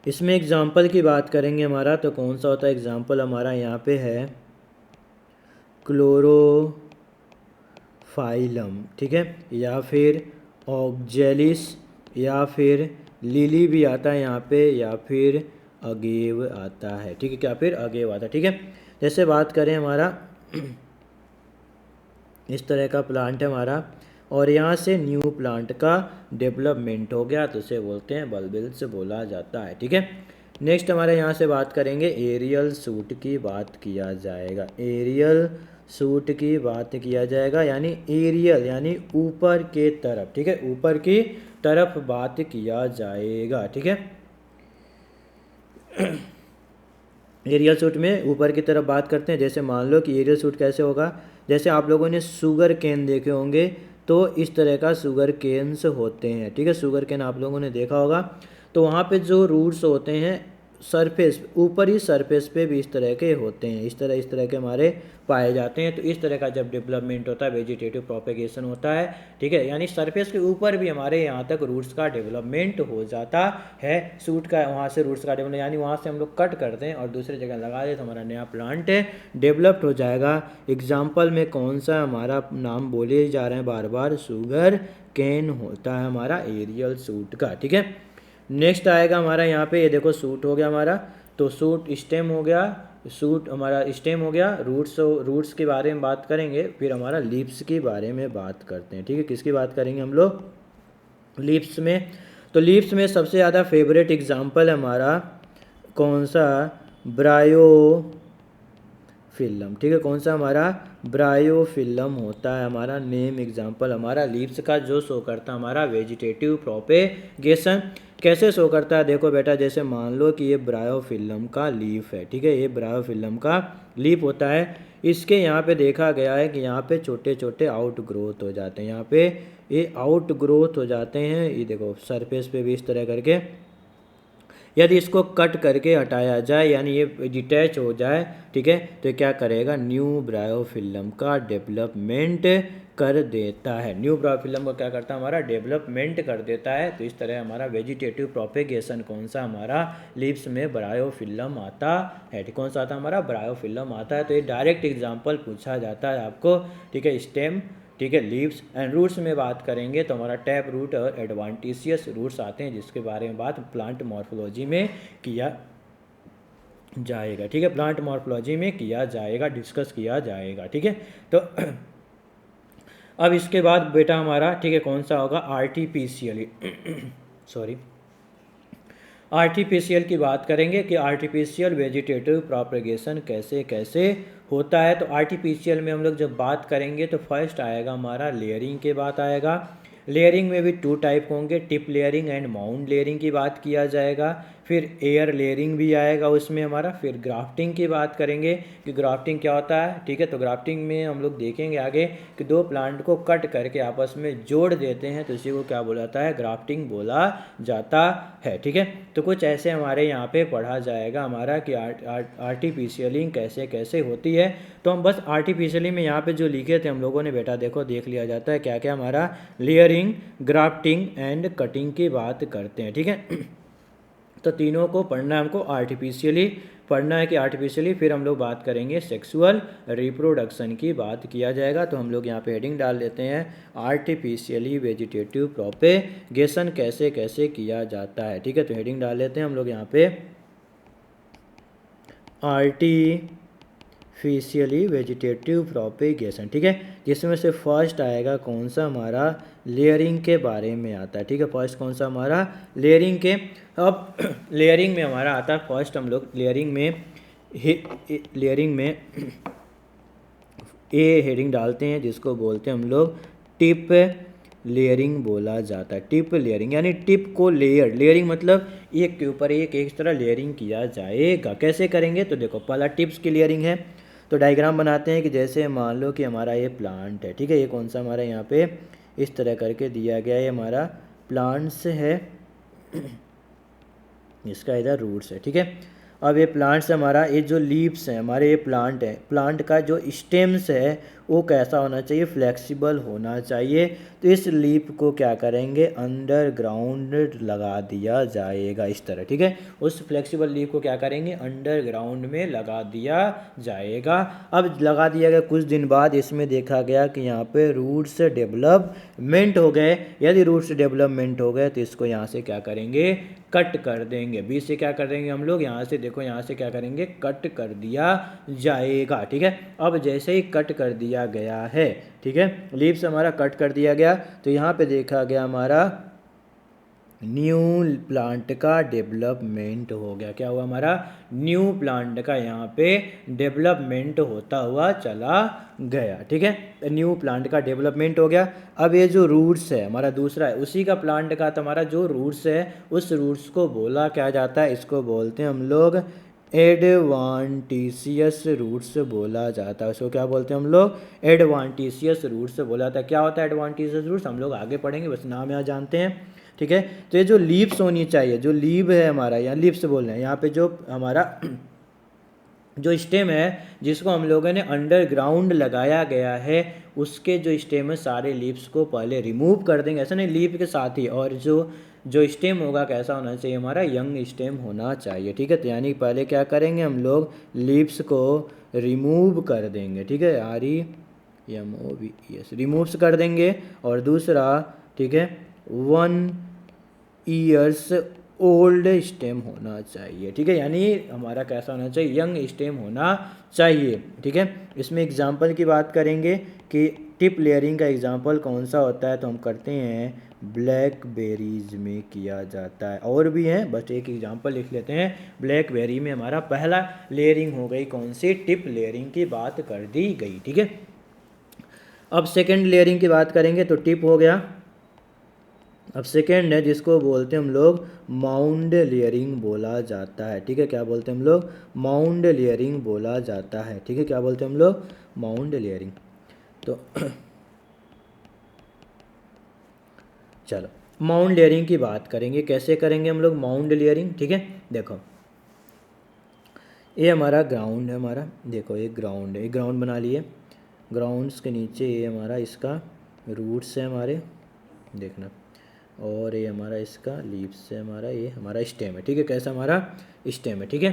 इसमें एग्जाम्पल की बात करेंगे हमारा तो कौन सा होता है एग्जाम्पल हमारा यहाँ पे है क्लोरोफाइलम, ठीक है, या फिर ऑक्जेलिस, या फिर लिली भी आता है यहाँ पे, या फिर अगेव आता है, ठीक है, क्या फिर अगेव आता है, ठीक है। जैसे बात करें हमारा इस तरह का प्लांट है हमारा, और यहाँ से न्यू प्लांट का डेवलपमेंट हो गया तो उसे बोलते हैं बल्बिल्स बोला जाता है, ठीक है। नेक्स्ट हमारे यहाँ से बात करेंगे एरियल सूट की बात किया जाएगा, एरियल सूट की बात किया जाएगा, यानी एरियल यानी ऊपर के तरफ, ठीक है, ऊपर की तरफ बात किया जाएगा, ठीक है। एरियल सूट में ऊपर की तरफ बात करते हैं। जैसे मान लो कि एरियल सूट कैसे होगा, जैसे आप लोगों ने शुगर केन देखे होंगे तो इस तरह का शुगर केन्स होते हैं, ठीक है, शुगर केन आप लोगों ने देखा होगा, तो वहाँ पे जो रूट्स होते हैं सरफेस ऊपरी सरफेस पे भी इस तरह के होते हैं, इस तरह के हमारे पाए जाते हैं। तो इस तरह का जब डेवलपमेंट होता है वेजिटेटिव प्रोपेगेशन होता है, ठीक है, यानी सरफेस के ऊपर भी हमारे यहाँ तक रूट्स का डेवलपमेंट हो जाता है, सूट का वहाँ से रूट्स का डेवलपमेंट, यानी वहाँ से हम लोग कट करते हैं और दूसरी जगह लगा दें तो हमारा नया प्लांट डेवलप्ड हो जाएगा। एग्जाम्पल में कौन सा हमारा नाम बोले जा रहे हैं बार बार, शुगर केन होता है हमारा एरियल सूट का, ठीक है। नेक्स्ट आएगा हमारा यहाँ पे, ये देखो सूट हो गया हमारा, तो सूट स्टेम हो गया, सूट हमारा स्टेम हो गया, रूट्स के बारे में बात करेंगे, फिर हमारा लीव्स के बारे में बात करते हैं, ठीक है। किसकी बात करेंगे हम लोग, लीव्स में। तो लीव्स में सबसे ज़्यादा फेवरेट एग्जांपल हमारा कौन सा, ब्रायोफिल्लम, ठीक है, कौन सा हमारा ब्रायोफिल्लम होता है हमारा नेम एग्जांपल हमारा लीव्स का, जो शो करता है हमारा वेजिटेटिव प्रोपेगेशन। कैसे शो करता है, देखो बेटा, जैसे मान लो कि ये ब्रायोफिल्लम का लीफ है, ठीक है, ये ब्रायोफिल्लम का लीफ होता है, इसके यहाँ पे देखा गया है कि यहाँ पे छोटे छोटे आउट ग्रोथ हो जाते हैं, यहाँ पे ये आउट ग्रोथ हो जाते हैं, ये देखो सरफेस पे भी इस तरह करके। यदि इसको कट करके हटाया जाए यानी ये डिटैच हो जाए, ठीक है, तो क्या करेगा, न्यू ब्रायोफिल्लम का डेवलपमेंट कर देता है, न्यू ब्रायोफिल्लम को क्या करता है हमारा डेवलपमेंट कर देता है। तो इस तरह हमारा वेजिटेटिव प्रोपेगेशन कौन सा हमारा लीव्स में ब्रायोफिल्लम आता है, कौन सा आता है हमारा ब्रायोफिल्लम आता है। तो ये डायरेक्ट एग्जाम्पल पूछा जाता है आपको, ठीक है, स्टेम, ठीक है, लीव्स एंड रूट्स में बात करेंगे तो हमारा टैप रूट और एडवांटिशियस रूट्स आते हैं, जिसके बारे में बात प्लांट मॉर्फोलॉजी में किया जाएगा, ठीक है, प्लांट मॉर्फोलॉजी में किया जाएगा, डिस्कस किया जाएगा, ठीक है। तो अब इसके बाद बेटा हमारा, ठीक है, कौन सा होगा आर्टिफिशियली सॉरी आर्टिफिशियल की बात करेंगे कि आर्टिफिशियल वेजिटेटिव प्रोपेगेशन कैसे कैसे होता है। तो आर्टिफिशियल में हम लोग जब बात करेंगे तो फर्स्ट आएगा हमारा लेयरिंग के बात आएगा। लेयरिंग में भी 2 टाइप होंगे, tip layering and mount layering की बात किया जाएगा, फिर एयर लेयरिंग भी आएगा उसमें हमारा, फिर ग्राफ्टिंग की बात करेंगे कि ग्राफ्टिंग क्या होता है, ठीक है। तो ग्राफ्टिंग में हम लोग देखेंगे आगे कि 2 प्लांट को कट करके आपस में जोड़ देते हैं तो इसी को क्या बोला जाता है, ग्राफ्टिंग बोला जाता है, ठीक है। तो कुछ ऐसे हमारे यहाँ पे पढ़ा जाएगा हमारा कि आर्टिफिशियली कैसे कैसे होती है। तो हम बस आर्टिफिशियली में यहाँ पे जो लिखे थे हम लोगों ने बेटा देखो देख लिया जाता है क्या क्या हमारा लेयरिंग, ग्राफ्टिंग एंड कटिंग की बात करते हैं, ठीक है। तो तीनों को पढ़ना है हमको, आर्टिफिशियली पढ़ना है कि आर्टिफिशियली, फिर हम लोग बात करेंगे सेक्सुअल रिप्रोडक्शन की बात किया जाएगा। तो हम लोग यहाँ पे हेडिंग डाल देते हैं आर्टिफिशियली वेजिटेटिव प्रोपेगेशन कैसे कैसे किया जाता है, ठीक है। तो हेडिंग डाल लेते हैं हम लोग यहाँ पे आर्टिफिशियली वेजिटेटिव प्रोपेगेशन, ठीक है, जिसमें से फर्स्ट आएगा कौन सा हमारा लेयरिंग के बारे में आता है, ठीक है, फर्स्ट कौन सा हमारा लेयरिंग के। अब लेयरिंग में हमारा आता है फर्स्ट हम लोग लेयरिंग में ए हेडिंग डालते हैं जिसको बोलते हैं हम लोग टिप लेयरिंग बोला जाता है। टिप लेयरिंग यानी टिप को लेयरिंग मतलब एक के ऊपर एक तरह लेयरिंग किया जाएगा। कैसे करेंगे तो देखो पहला टिप्स की लेयरिंग है, तो डायग्राम बनाते हैं कि जैसे मान लो कि हमारा ये प्लांट है, ठीक है, ये कौन सा हमारा यहाँ पे इस तरह करके दिया गया है, ये हमारा प्लांट्स है, इसका इधर रूट्स है, ठीक है। अब ये प्लांट्स हमारा ये जो लीव्स हैं हमारे ये प्लांट है, प्लांट का जो स्टेम्स है वो कैसा होना चाहिए, फ्लेक्सिबल होना चाहिए। तो इस लीफ को क्या करेंगे, अंडरग्राउंड लगा दिया जाएगा इस तरह, ठीक है। उस फ्लेक्सिबल लीफ को क्या करेंगे, अंडरग्राउंड में लगा दिया जाएगा। अब लगा दिया गया, कुछ दिन बाद इसमें देखा गया कि यहाँ पे रूट्स डेवलपमेंट हो गए। यदि रूट्स डेवलपमेंट हो गए तो इसको यहाँ से क्या करेंगे, कट कर देंगे। बीच से क्या कर देंगे हम लोग, यहाँ से देखो, यहाँ से क्या करेंगे, कट कर दिया जाएगा, ठीक है। अब जैसे ही कट कर दिया गया है, ठीक है, लीव्स हमारा कट कर दिया गया, तो यहाँ पे देखा गया हमारा न्यू प्लांट का डेवलपमेंट हो गया। क्या हुआ, हमारा न्यू प्लांट का यहाँ पे डेवलपमेंट होता हुआ चला गया, ठीक है। न्यू प्लांट का डेवलपमेंट हो गया। अब ये जो रूट्स है हमारा दूसरा है, उसी का प्लांट का तो हमारा जो रूट्स है, उस रूट्स को बोला क्या जाता है, इसको बोलते हैं हम लोग एडवांटिशियस रूट्स बोला जाता है। उसको क्या बोलते हैं हम लोग, एडवांटिशियस रूट्स बोला जाता है। क्या होता है एडवांटिशियस रूट्स, हम लोग आगे पढ़ेंगे, बस नाम यहाँ जानते हैं, ठीक है। तो ये जो लीव्स होनी चाहिए, जो लीव है हमारा, यहाँ लीव्स बोल रहे हैं, यहाँ पे जो हमारा जो स्टेम है जिसको हम लोगों ने अंडरग्राउंड लगाया गया है, उसके जो स्टेम है सारे लीव्स को पहले रिमूव कर देंगे, ऐसा नहीं लीव के साथ ही। और जो स्टेम होगा कैसा होना चाहिए, हमारा यंग स्टेम होना चाहिए, ठीक है। तो यानी पहले क्या करेंगे हम लोग, लीव्स को रिमूव कर देंगे, ठीक है, REMOVES रिमूव्स कर देंगे। और दूसरा, ठीक है, 1 ईयर्स ओल्ड स्टेम होना चाहिए, ठीक है, यानी हमारा कैसा होना चाहिए, यंग स्टेम होना चाहिए, ठीक है। इसमें एग्जाम्पल की बात करेंगे कि टिप लेयरिंग का एग्जाम्पल कौन सा होता है, तो हम करते हैं ब्लैकबेरीज में किया जाता है। और भी हैं, बस एक एग्जाम्पल लिख लेते हैं। ब्लैकबेरी में हमारा पहला लेयरिंग हो गई कौन सी, टिप लेयरिंग की बात कर दी गई, ठीक है। अब सेकेंड लेयरिंग की बात करेंगे, तो टिप हो गया। अब सेकेंड है जिसको बोलते हैं हम लोग माउंड लेयरिंग बोला जाता है, ठीक है। क्या बोलते हैं हम लोग, माउंड लेयरिंग बोला जाता है, ठीक है। क्या बोलते हैं हम लोग, माउंड लेयरिंग। तो चलो माउंड लेयरिंग की बात करेंगे, कैसे करेंगे हम लोग माउंड लेयरिंग, ठीक है। देखो ये हमारा ग्राउंड है, हमारा देखो ये ग्राउंड है, ये ग्राउंड बना लिए। ग्राउंड्स के नीचे ये हमारा इसका रूट्स है हमारे, देखना, और ये हमारा इसका लीव्स है, हमारा ये हमारा स्टेम है, ठीक है। कैसा हमारा स्टेम है, ठीक है,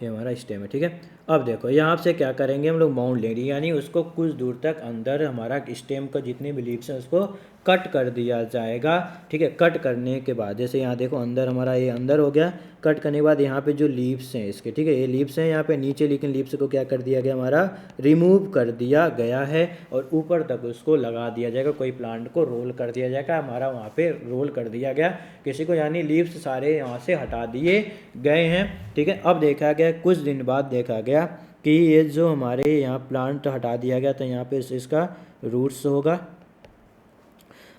ये हमारा स्टेम है, ठीक है। अब देखो यहाँ से क्या करेंगे हम लोग, माउंट लेंगे, यानी उसको कुछ दूर तक अंदर हमारा स्टेम का जितने भी लीव्स हैं उसको कट कर दिया जाएगा, ठीक है। कट करने के बाद जैसे यहाँ देखो अंदर हमारा ये अंदर हो गया, कट करने के बाद यहाँ पे जो लीव्स हैं इसके, ठीक है, ये लीव्स हैं यहाँ पे नीचे, लेकिन लीव्स को क्या कर दिया गया, हमारा रिमूव कर दिया गया है और ऊपर तक उसको लगा दिया जाएगा। कोई प्लांट को रोल कर दिया जाएगा, हमारा वहाँ पे रोल कर दिया गया किसी को, यानी लीव्स सारे यहाँ से हटा दिए गए हैं, ठीक है। अब देखा गया कुछ दिन बाद देखा गया कि ये जो हमारे यहाँ प्लांट हटा दिया गया था, यहाँ पे इसका रूट्स होगा।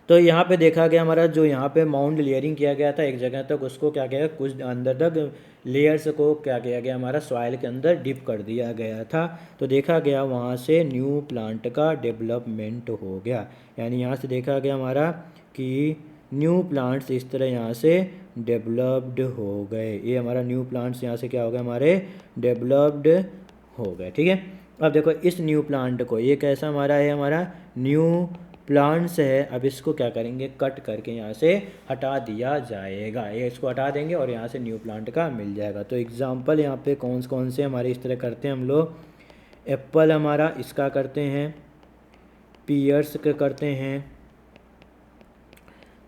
तो यहाँ पे देखा गया हमारा जो यहाँ पे माउंट लेयरिंग किया गया था एक जगह तक, उसको क्या किया, कुछ अंदर तक लेयर्स को क्या किया गया, हमारा सॉइल के अंदर डिप कर दिया गया था। तो देखा गया वहाँ से न्यू प्लांट का डेवलपमेंट हो गया, यानी यहाँ से देखा गया हमारा कि न्यू प्लांट्स इस तरह यहाँ से डेवलप्ड हो गए। ये हमारा न्यू प्लांट्स यहाँ से क्या हो गया, हमारे डेवलप्ड हो गए, ठीक है। अब देखो इस न्यू प्लांट को, ये कैसा हमारा है, हमारा न्यू प्लांट्स है। अब इसको क्या करेंगे, कट करके यहाँ से हटा दिया जाएगा, ये इसको हटा देंगे और यहाँ से न्यू प्लांट का मिल जाएगा। तो एग्जांपल यहाँ पे कौन कौन से हमारे इस तरह करते हैं हम लोग, एप्पल हमारा इसका करते हैं, पियर्स का करते हैं,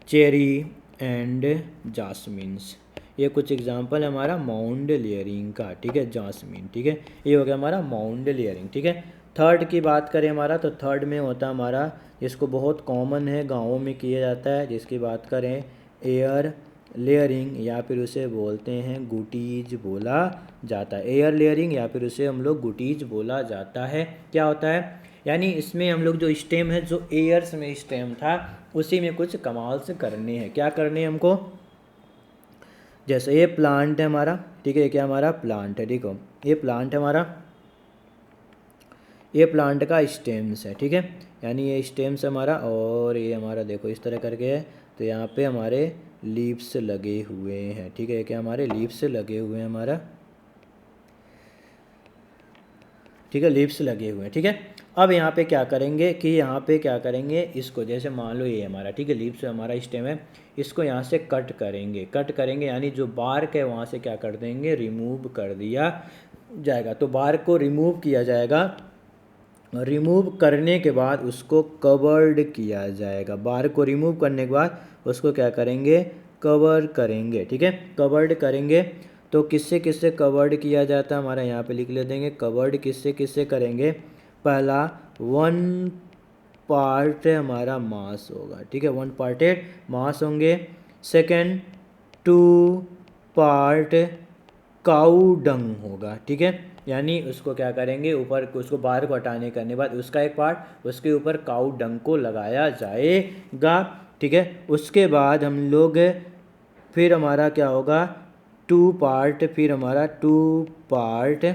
चेरी एंड जासमिन्स, ये कुछ एग्जांपल हमारा माउंट लेयरिंग का, ठीक है, जासमिन, ठीक है, ये हो गया हमारा माउंट लेयरिंग, ठीक है। थर्ड की बात करें हमारा, तो थर्ड में होता है हमारा, जिसको बहुत कॉमन है गाँवों में किया जाता है, जिसकी बात करें एयर लेयरिंग, या फिर उसे बोलते हैं गुटीज बोला जाता है। एयर लेयरिंग या फिर उसे हम लोग गुटीज बोला जाता है। क्या होता है, यानी इसमें हम लोग जो स्टेम है, जो एयर्स में स्टेम था, उसी में कुछ कमाल से करने हैं। क्या करने हैं हमको, जैसे ये प्लांट है हमारा, ठीक है, क्या हमारा प्लांट है, देखो ये प्लांट है हमारा, ये प्लांट का स्टेम्स है, ठीक है, यानी ये स्टेम्स हमारा, और ये हमारा देखो इस तरह करके है। तो यहाँ पे हमारे लीव्स लगे हुए हैं, ठीक है, क्या हमारे लीव्स लगे हुए हैं हमारा, ठीक है, लीव्स लगे हुए हैं। ठीक है, अब यहाँ पे क्या करेंगे कि यहाँ पे क्या करेंगे, इसको जैसे मान लो ये हमारा, ठीक है, लीव्स हमारा स्टेम है, इसको यहाँ से कट करेंगे यानी जो बार्क है वहाँ से क्या कर देंगे, रिमूव कर दिया जाएगा। तो बार्क को रिमूव किया जाएगा, रिमूव करने के बाद उसको कवर्ड किया जाएगा। बार को रिमूव करने के बाद उसको क्या करेंगे, कवर करेंगे। ठीक है, कवर्ड करेंगे। तो किससे किससे कवर्ड किया जाता है, हमारा यहाँ पे लिख ले देंगे, कवर्ड किससे किससे करेंगे। पहला 1 पार्ट हमारा मास होगा। ठीक है, 1 पार्टेड मास होंगे। सेकेंड 2 पार्ट काऊ डंग होगा। ठीक है, यानी उसको क्या करेंगे, ऊपर उसको बाहर को हटाने करने बाद उसका एक पार्ट उसके ऊपर काऊ डंग को लगाया जाएगा। ठीक है, उसके बाद हम लोग फिर हमारा क्या होगा, 2 पार्ट, फिर हमारा 2 पार्ट,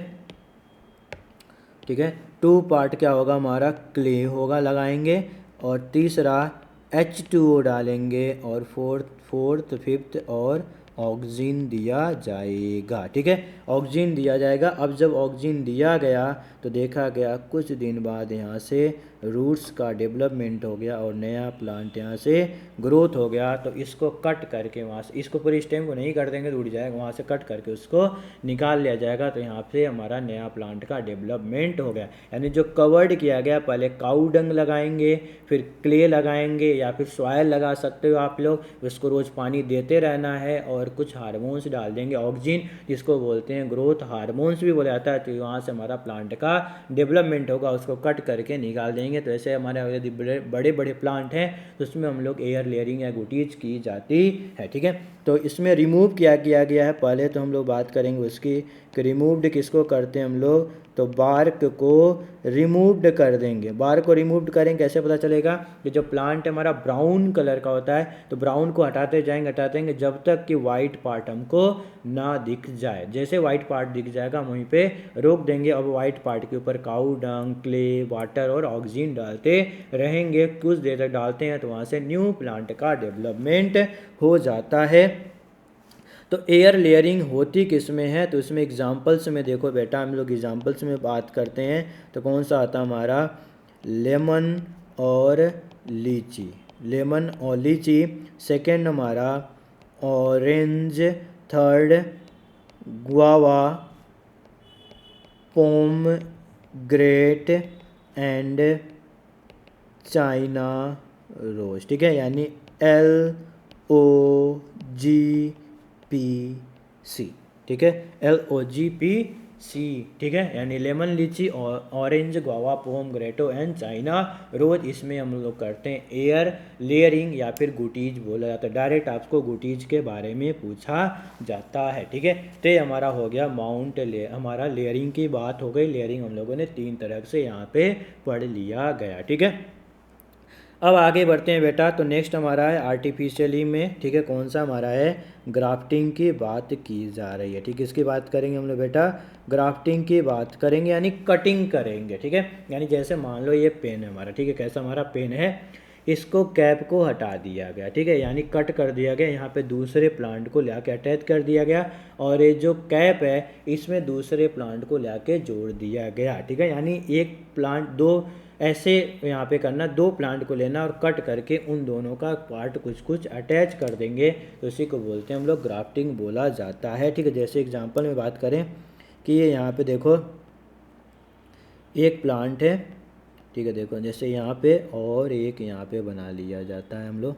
ठीक है, 2 पार्ट क्या होगा हमारा, क्ले होगा, लगाएंगे। और तीसरा H2O डालेंगे और फोर्थ फिफ्थ और ऑक्सीजन दिया जाएगा। ठीक है, ऑक्सीजन दिया जाएगा। अब जब ऑक्सीजन दिया गया तो देखा गया कुछ दिन बाद यहाँ से रूट्स का डेवलपमेंट हो गया और नया प्लांट यहाँ से ग्रोथ हो गया। तो इसको कट करके वहाँ से, इसको पूरी स्टेम को नहीं कर देंगे तो उड़ जाएगा, वहाँ से कट करके उसको निकाल लिया जाएगा। तो यहाँ से हमारा नया प्लांट का डेवलपमेंट हो गया। यानी जो कवर्ड किया गया, पहले काऊ डंग लगाएंगे, फिर क्ले लगाएंगे या फिर सॉयल लगा सकते हो आप लोग, उसको रोज़ पानी देते रहना है और कुछ हार्मोन्स डाल देंगे, ऑक्सीजन जिसको बोलते हैं ग्रोथ हार्मोन्स भी बोला जाता है। तो वहाँ से हमारा प्लांट का डेवलपमेंट होगा, उसको कट करके निकाल देंगे। तो ऐसे हमारे यदि बड़े बड़े प्लांट हैं तो उसमें हम लोग एयर लेयरिंग या गुटीज की जाती है। ठीक है, तो इसमें रिमूव क्या किया गया है, पहले तो हम लोग बात करेंगे उसकी कि रिमूव्ड किसको करते हैं हम लोग, तो बार्क को रिमूव्ड कर देंगे। बार्क को रिमूव्ड करेंगे, कैसे पता चलेगा कि जो प्लांट हमारा ब्राउन कलर का होता है तो ब्राउन को हटाते जाएंगे जब तक कि वाइट पार्ट हमको ना दिख जाए। जैसे वाइट पार्ट दिख जाएगा हम वहीं पे रोक देंगे। अब वाइट पार्ट के ऊपर काऊ डंग, क्ले, वाटर और ऑक्सीजन डालते रहेंगे, कुछ देर तक डालते हैं तो वहाँ से न्यू प्लांट का डेवलपमेंट हो जाता है। तो एयर लेयरिंग होती किस में है, तो इसमें एग्जाम्पल्स में देखो बेटा, हम लोग एग्जाम्पल्स में बात करते हैं तो कौन सा आता है हमारा, लेमन और लीची, लेमन और लीची। सेकंड हमारा orange, third guava, pomegranate and China rose. ठीक है, यानी LOGPC। ठीक है, LOGPC। ठीक है, यानी lemon, litchi, orange, guava, pomegranate and China rose. इसमें हम लोग करते हैं एयर लेयरिंग या फिर गुटीज बोला जाता है। डायरेक्ट आपको गुटीज के बारे में पूछा जाता है। ठीक है, तो ये हमारा हो गया हमारा लेयरिंग की बात हो गई। लेयरिंग हम लोगों ने 3 तरह से यहाँ पे पढ़ लिया गया। ठीक है, अब आगे बढ़ते हैं बेटा। तो नेक्स्ट हमारा है आर्टिफिशियली में। ठीक है, कौन सा हमारा है, ग्राफ्टिंग की बात की जा रही है। ठीक है, इसकी बात करेंगे हम लोग बेटा, ग्राफ्टिंग की बात करेंगे यानी कटिंग करेंगे। ठीक है, यानी जैसे मान लो ये पेन है हमारा, ठीक है, कैसा हमारा पेन है, इसको कैप को हटा दिया गया। ठीक है, यानी कट कर दिया गया, यहाँ पे दूसरे प्लांट को ला के अटैच कर दिया गया और ये जो कैप है इसमें दूसरे प्लांट को ला के जोड़ दिया गया। ठीक है, यानी एक प्लांट दो ऐसे यहाँ पे करना, 2 प्लांट को लेना और कट करके उन दोनों का पार्ट कुछ कुछ अटैच कर देंगे, तो इसी को बोलते हैं हम लोग ग्राफ्टिंग बोला जाता है। ठीक है, जैसे एग्जांपल में बात करें कि ये यहाँ पे देखो एक प्लांट है, ठीक है, देखो जैसे यहाँ पे और एक यहाँ पे बना लिया जाता है हम लोग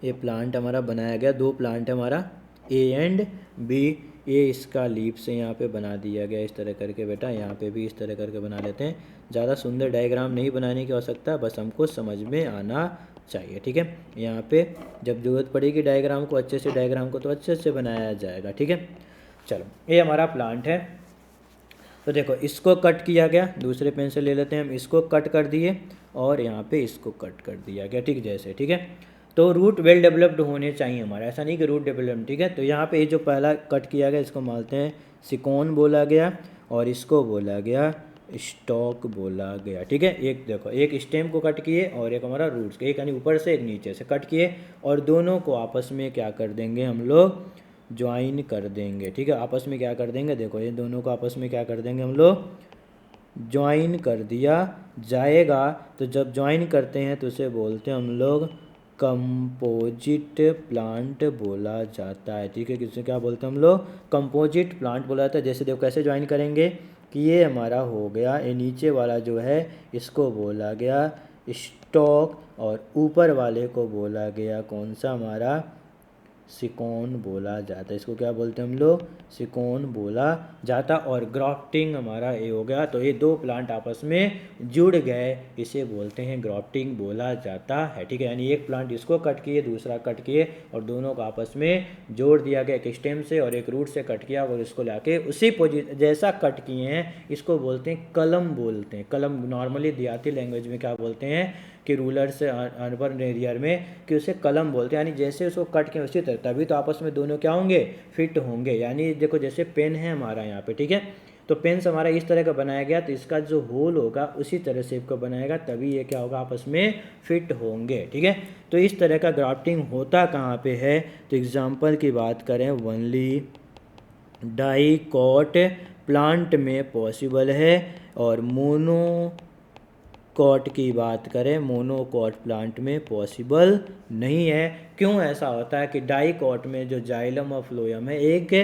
ये प्लांट हमारा बनाया गया, 2 प्लांट है हमारा A एंड B। ये इसका लीफ से यहाँ पे बना दिया गया इस तरह करके बेटा, यहाँ पे भी इस तरह करके बना लेते हैं। ज़्यादा सुंदर डायग्राम नहीं बनाने की आवश्यकता, बस हमको समझ में आना चाहिए। ठीक है, यहाँ पे जब जरूरत पड़ेगी डायग्राम को अच्छे से, डायग्राम को तो अच्छे से बनाया जाएगा। ठीक है, चलो ये हमारा प्लांट है। तो देखो इसको कट किया गया, दूसरे पेन से ले लेते हैं हम, इसको कट कर दिए और यहाँ पे इसको कट कर दिया गया। ठीक जैसे, ठीक है, तो रूट वेल डेवलप्ड होने चाहिए हमारा, ऐसा नहीं कि रूट डेवलप्ड। ठीक है, तो यहाँ पे ये जो पहला कट किया गया इसको मानते हैं सिकोन बोला गया और इसको बोला गया स्टॉक बोला गया। ठीक है, एक देखो एक स्टेम को कट किए और एक हमारा रूट्स, एक यानी ऊपर से एक नीचे से कट किए और दोनों को आपस में क्या कर देंगे हम लोग, ज्वाइन कर देंगे, ठीक है। आपस में क्या कर देंगे, देखो ये दोनों को आपस में क्या कर देंगे हम लोग, ज्वाइन कर दिया जाएगा। तो जब ज्वाइन करते हैं तो उसे बोलते हैं हम लोग कंपोजिट प्लांट बोला जाता है, ठीक है। किसे क्या बोलते हैं हम लोग, कंपोजिट प्लांट बोला जाता है। जैसे देखो कैसे ज्वाइन करेंगे कि ये हमारा हो गया, ये नीचे वाला जो है इसको बोला गया स्टॉक, और ऊपर वाले को बोला गया कौन सा हमारा, सिकोन बोला जाता है। इसको क्या बोलते हैं हम लोग, सिकोन बोला जाता। और ग्राफ्टिंग हमारा ये हो गया, तो ये दो प्लांट आपस में जुड़ गए, इसे बोलते हैं ग्राफ्टिंग बोला जाता है, ठीक है। यानी एक प्लांट इसको कट किए, दूसरा कट किए, और दोनों को आपस में जोड़ दिया गया, एक स्टेम से और एक रूट से कट किया, और इसको लाके उसी पोजिशन जैसा कट किए हैं इसको बोलते हैं कलम बोलते हैं। कलम नॉर्मली देहाती लैंग्वेज में क्या बोलते हैं कि रूलर से अर्बन एरिया में कि उसे कलम बोलते हैं, यानी जैसे उसको कट के उसी तरह, तभी तो आपस में दोनों क्या होंगे, फिट होंगे। यानी देखो जैसे पेन है हमारा यहाँ पे, ठीक है, तो पेन हमारा इस तरह का बनाया गया, तो इसका जो होल होगा उसी तरह शेप का बनाएगा, तभी ये क्या होगा, आपस में फिट होंगे, ठीक है। तो इस तरह का ग्राफ्टिंग होता कहाँ पे है, तो एग्जाम्पल की बात करें, ओनली डाइकॉट प्लांट में पॉसिबल है, और मोनोकॉट की बात करें, मोनोकॉट प्लांट में पॉसिबल नहीं है। क्यों ऐसा होता है कि डाइकॉट में जो जाइलम और फ्लोएम है एक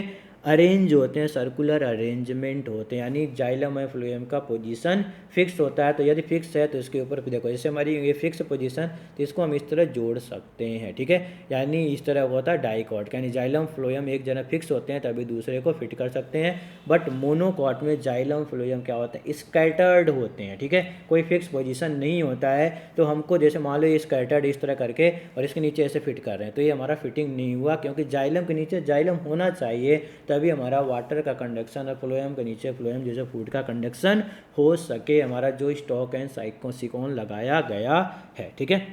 अरेंज होते हैं, सर्कुलर अरेंजमेंट होते हैं, यानी जाइलम और फ्लोएम का पोजीशन फिक्स होता है। तो यदि फिक्स है तो इसके ऊपर देखो, जैसे हमारी ये फिक्स पोजीशन, तो इसको हम इस तरह जोड़ सकते हैं, ठीक है। यानी इस तरह होता है डाइकॉट, यानी जाइलम फ्लोएम एक जगह फिक्स होते हैं तभी दूसरे को फिट कर सकते हैं। बट मोनोकॉट में जाइलम फ्लोएम क्या होते हैं, स्कैटर्ड होते हैं, ठीक है, कोई फिक्स पोजीशन नहीं होता है। तो हमको जैसे मान लो ये स्कैटर्ड इस तरह करके और इसके नीचे ऐसे फिट कर रहे हैं, तो ये हमारा फिटिंग नहीं हुआ, क्योंकि जाइलम के नीचे जाइलम होना चाहिए, तभी हमारा वाटर का कंडक्शन, और फ्लोएम के नीचे फ्लोएम जैसे फूड का कंडक्शन हो सके, हमारा जो स्टॉक एंड सिकोन लगाया गया है, ठीक है।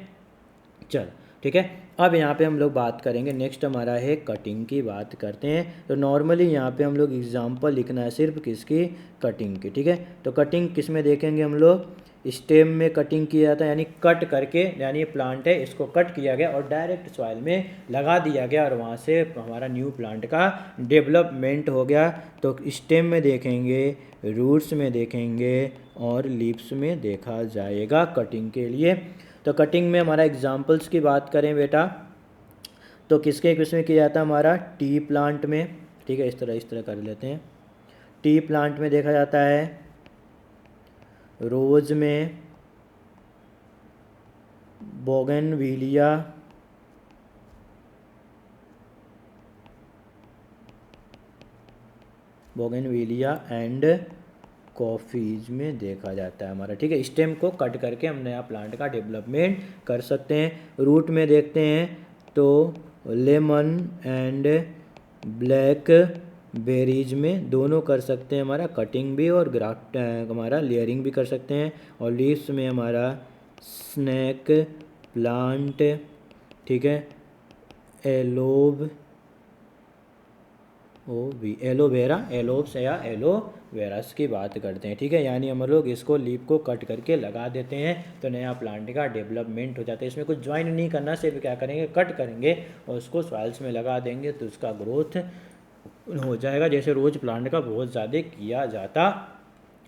चल ठीक है, अब यहाँ पे हम लोग बात करेंगे, नेक्स्ट हमारा है कटिंग की बात करते हैं। तो नॉर्मली यहाँ पे हम लोग एग्जांपल लिखना है सिर्फ किसकी, कटिंग की, ठीक है। तो कटिंग किस में देखेंगे हम लोग, स्टेम में कटिंग किया जाता है, यानी कट करके, यानी ये प्लांट है इसको कट किया गया और डायरेक्ट सॉइल में लगा दिया गया, और वहाँ से हमारा न्यू प्लांट का डेवलपमेंट हो गया। तो स्टेम में देखेंगे, रूट्स में देखेंगे, और लीव्स में देखा जाएगा कटिंग के लिए। तो कटिंग में हमारा एग्जाम्पल्स की बात करें बेटा, तो किसके किसमें किया जाता है, हमारा टी प्लांट में, ठीक है, इस तरह कर लेते हैं। टी प्लांट में देखा जाता है, रोज में, बोगनविलिया, एंड कॉफीज में देखा जाता है हमारा, ठीक है। स्टेम को कट करके हम नया प्लांट का डेवलपमेंट कर सकते हैं। रूट में देखते हैं तो लेमन एंड ब्लैक बेरीज में दोनों कर सकते हैं, हमारा कटिंग भी और ग्राफ्ट हमारा लेयरिंग भी कर सकते हैं। और लीव्स में हमारा स्नैक प्लांट, ठीक है, एलोवेरा, एलोप्स या एलोवेरास की बात करते हैं, ठीक है। यानी हम लोग इसको लीफ को कट करके लगा देते हैं तो नया प्लांट का डेवलपमेंट हो जाता है। इसमें कुछ ज्वाइन नहीं करना, सिर्फ क्या करेंगे, कट करेंगे और उसको सॉइल्स में लगा देंगे तो उसका ग्रोथ हो जाएगा, जैसे रोज प्लांट का बहुत ज़्यादा किया जाता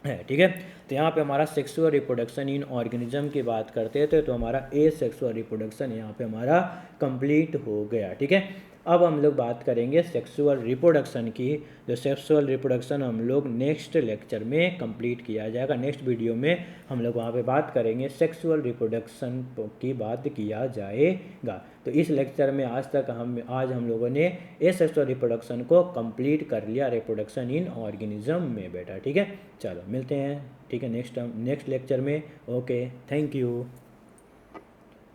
है, ठीक है। तो यहाँ पे हमारा सेक्सुअल रिप्रोडक्शन इन ऑर्गेनिज्म की बात करते थे, तो हमारा ए सेक्सुअल रिप्रोडक्शन यहाँ पे हमारा कंप्लीट हो गया, ठीक है। अब हम लोग बात करेंगे सेक्सुअल रिप्रोडक्शन की। जो सेक्सुअल रिप्रोडक्शन हम लोग नेक्स्ट लेक्चर में कंप्लीट किया जाएगा, नेक्स्ट वीडियो में हम लोग वहाँ पे बात करेंगे, सेक्सुअल रिप्रोडक्शन की बात किया जाएगा। तो इस लेक्चर में आज हम लोगों ने ए सेक्सुअल रिप्रोडक्शन को कंप्लीट कर लिया, रिप्रोडक्शन इन ऑर्गेनिज्म में बेटा, ठीक है। चलो मिलते हैं, ठीक है, नेक्स्ट लेक्चर में। Okay, thank you.